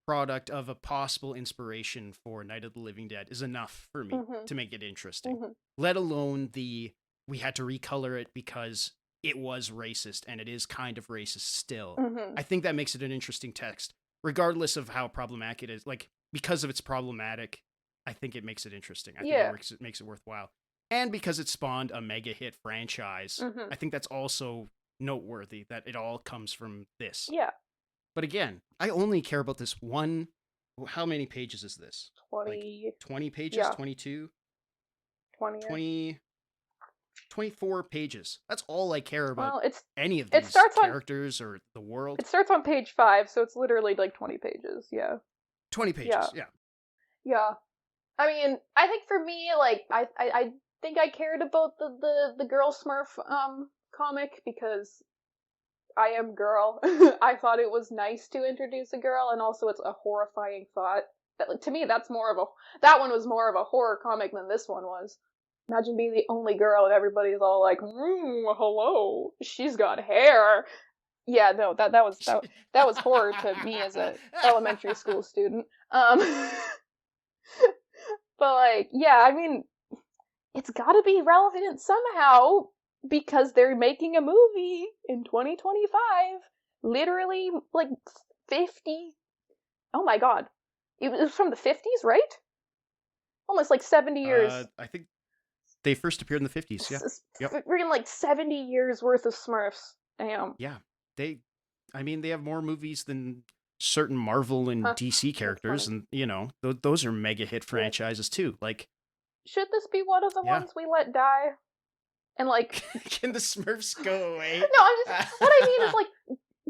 product of a possible inspiration for Night of the Living Dead is enough for me to make it interesting. Let alone we had to recolor it because it was racist, and it is kind of racist still. I think that makes it an interesting text, regardless of how problematic it is. Like, because of its problematic, I think it makes it interesting. I think it makes it worthwhile. And because it spawned a mega hit franchise, I think that's also noteworthy that it all comes from this. Yeah. But again, I only care about this one. How many pages is this? 20. Like 20 pages? Yeah. 22? 20. 24 pages. That's all I care about. Well, any of these characters or the world. It starts on page 5, so it's literally like 20 pages. Yeah. 20 pages. Yeah. I mean, I think for me, like, I think I cared about the Girl Smurf comic because I am girl. I thought it was nice to introduce a girl, and also it's a horrifying thought. That, like, to me, that one was more of a horror comic than this one was. Imagine being the only girl and everybody's all like, hello, she's got hair. Yeah, no, that was horror to me as a elementary school student. But like, yeah, I mean, it's gotta be relevant somehow because they're making a movie in 2025. Literally, like, 50. Oh my god. It was from the 50s, right? Almost like 70 years. I think they first appeared in the 50s, yeah. We're in like 70 years worth of Smurfs. Damn. Yeah. They have more movies than certain Marvel and DC characters, and, you know, those are mega hit franchises too. Like, should this be one of the ones we let die? And like, can the Smurfs go away? No, I'm just, what I mean is, like,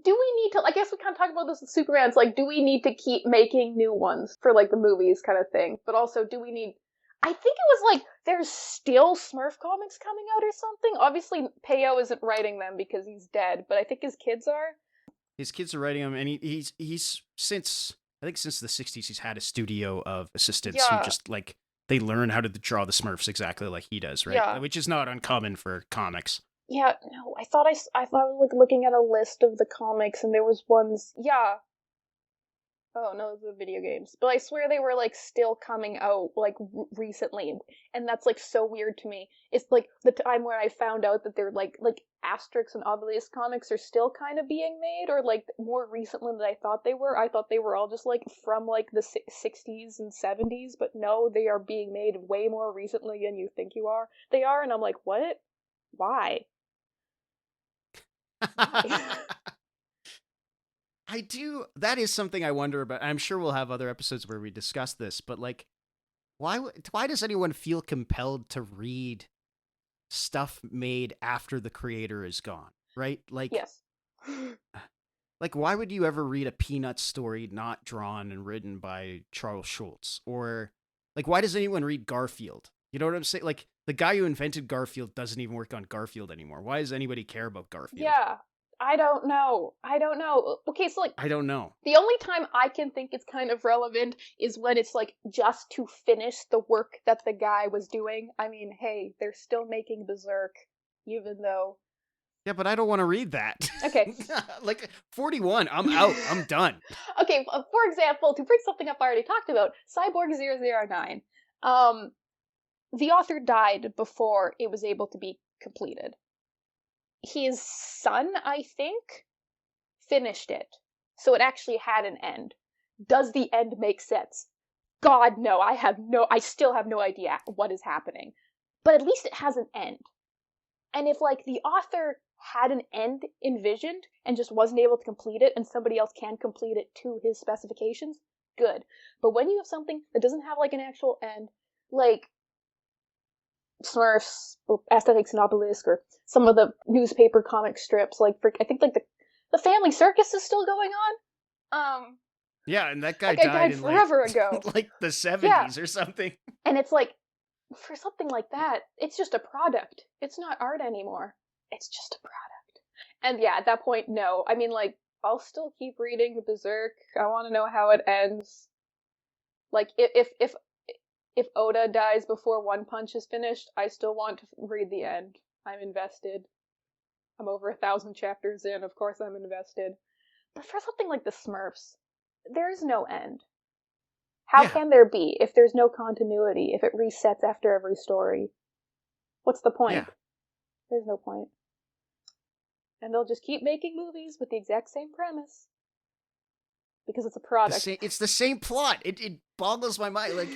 do we need to, I guess we kind of talked about this with Superman, it's like, do we need to keep making new ones for, like, the movies kind of thing? But also, do we need, I think it was like, there's still Smurf comics coming out or something? Obviously, Peyo isn't writing them because he's dead, but I think his kids are. His kids are writing them, and he's since the 60s, he's had a studio of assistants who just, like, they learn how to draw the Smurfs exactly like he does, right? Yeah. Which is not uncommon for comics. Yeah, no, I thought I was, like, looking at a list of the comics, and there was ones, Oh, no, those are video games. But I swear they were, like, still coming out, like, recently. And that's, like, so weird to me. It's, like, the time where I found out that they're, like Asterix and Obelix comics are still kind of being made, or, like, more recently than I thought they were. I thought they were all just, like, from, like, the 60s and 70s, but no, they are being made way more recently than you think they are, and I'm like, what? Why? That is something I wonder about. I'm sure we'll have other episodes where we discuss this, but, like, why does anyone feel compelled to read stuff made after the creator is gone, right? Like, yes. Like, why would you ever read a Peanuts story not drawn and written by Charles Schulz? Or, like, why does anyone read Garfield? You know what I'm saying? Like, the guy who invented Garfield doesn't even work on Garfield anymore. Why does anybody care about Garfield? Yeah. I don't know. Okay, so, like, I don't know. The only time I can think it's kind of relevant is when it's, like, just to finish the work that the guy was doing. I mean, hey, they're still making Berserk, even though Yeah, but I don't want to read that. Okay. Like 41, I'm out. I'm done. Okay, for example, to bring something up I already talked about, Cyborg 009. The author died before it was able to be completed. His son, I think, finished it. So it actually had an end. Does the end make sense? God, no. I still have no idea what is happening. But at least it has an end. And if, like, the author had an end envisioned and just wasn't able to complete it and somebody else can complete it to his specifications, good. But when you have something that doesn't have, like, an actual end, like Smurfs, Asterix and Obelix, or some of the newspaper comic strips, like, I think, like, the Family Circus is still going on. Yeah, and that guy died in forever like, ago. like the 70s or something. And it's like, for something like that, it's just a product. It's not art anymore. It's just a product. And yeah, at that point, no. I mean, like, I'll still keep reading Berserk. I want to know how it ends. Like, if Oda dies before One Punch is finished, I still want to read the end. I'm invested. I'm over 1,000 chapters in. Of course I'm invested. But for something like the Smurfs, there is no end. How can there be if there's no continuity, if it resets after every story? What's the point? Yeah. There's no point. And they'll just keep making movies with the exact same premise. Because it's a product. It's the same plot. It boggles my mind. Like,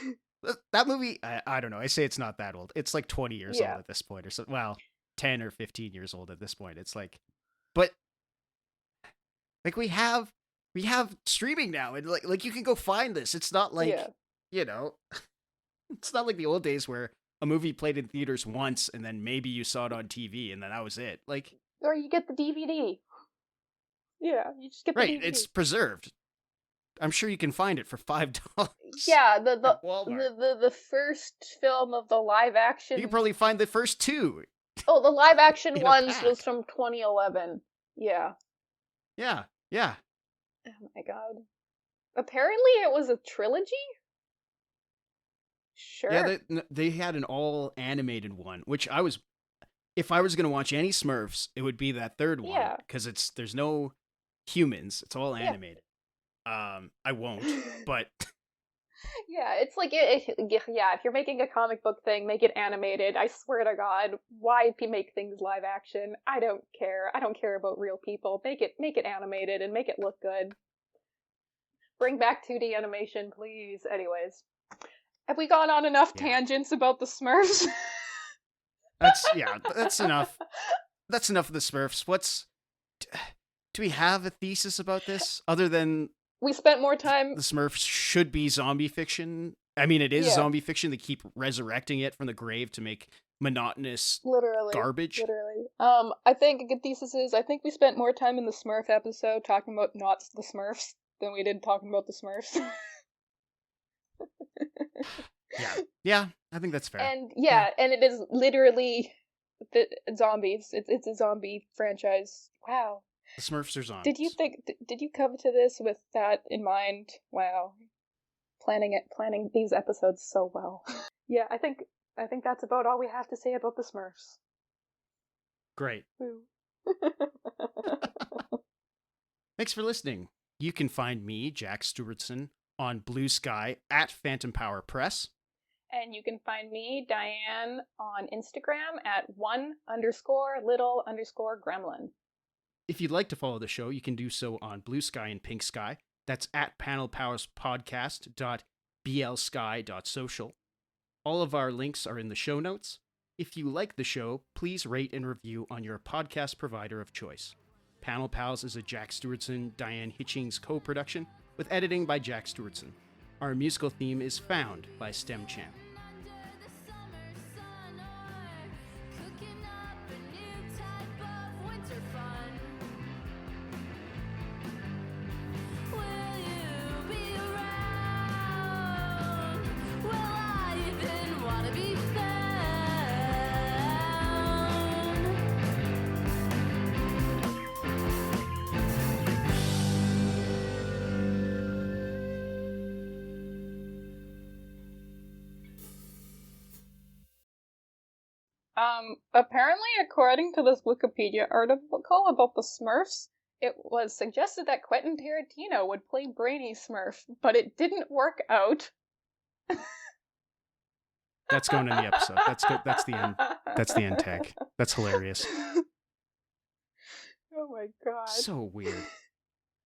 that movie, I don't know. I say it's not that old. It's like 20 years old at this point. Or so. Well, 10 or 15 years old at this point. It's like, but, like, we have streaming now, and like you can go find this. It's not like, you know, it's not like the old days where a movie played in theaters once and then maybe you saw it on TV and then that was it. Like, or you get the DVD. Yeah, you just get the DVD. Right, it's preserved. I'm sure you can find it for $5. Yeah, the first film of the live action. You can probably find the first two. Oh, the live action ones was from 2011. Yeah. Yeah. Oh my god. Apparently it was a trilogy? Sure. Yeah, they had an all animated one, which if I was going to watch any Smurfs, it would be that third one. Yeah. Because there's no humans. It's all animated. I won't, but... Yeah, it's like, if you're making a comic book thing, make it animated. I swear to God, why make things live action? I don't care. I don't care about real people. Make it animated and make it look good. Bring back 2D animation, please. Anyways, have we gone on enough tangents about the Smurfs? That's enough. That's enough of the Smurfs. Do we have a thesis about this other than... We spent more time... The Smurfs should be zombie fiction. I mean, it is zombie fiction. They keep resurrecting it from the grave to make monotonous garbage. Literally. I think a good thesis is, I think we spent more time in the Smurf episode talking about not the Smurfs than we did talking about the Smurfs. Yeah, I think that's fair. And and it is literally the zombies. It's a zombie franchise. Wow. The Smurfs are zombies. Did you come to this with that in mind? Wow. Planning these episodes so well. Yeah, I think that's about all we have to say about the Smurfs. Great. Thanks for listening. You can find me, Jack Stewartson, on Bluesky at Phantom Power Press. And you can find me, Diane, on Instagram at @1_little_gremlin. If you'd like to follow the show, you can do so on Bluesky and Pinksky. That's at panelpalspodcast.bsky.social. All of our links are in the show notes. If you like the show, please rate and review on your podcast provider of choice. Panel Pals is a Jack Stewartson, Diane Hitchings co-production with editing by Jack Stewartson. Our musical theme is Found by Stemchamp. Apparently, according to this Wikipedia article about the Smurfs, it was suggested that Quentin Tarantino would play Brainy Smurf, but it didn't work out. That's going in the episode. That's good. That's the end. That's the end tag. That's hilarious. Oh my god. So weird.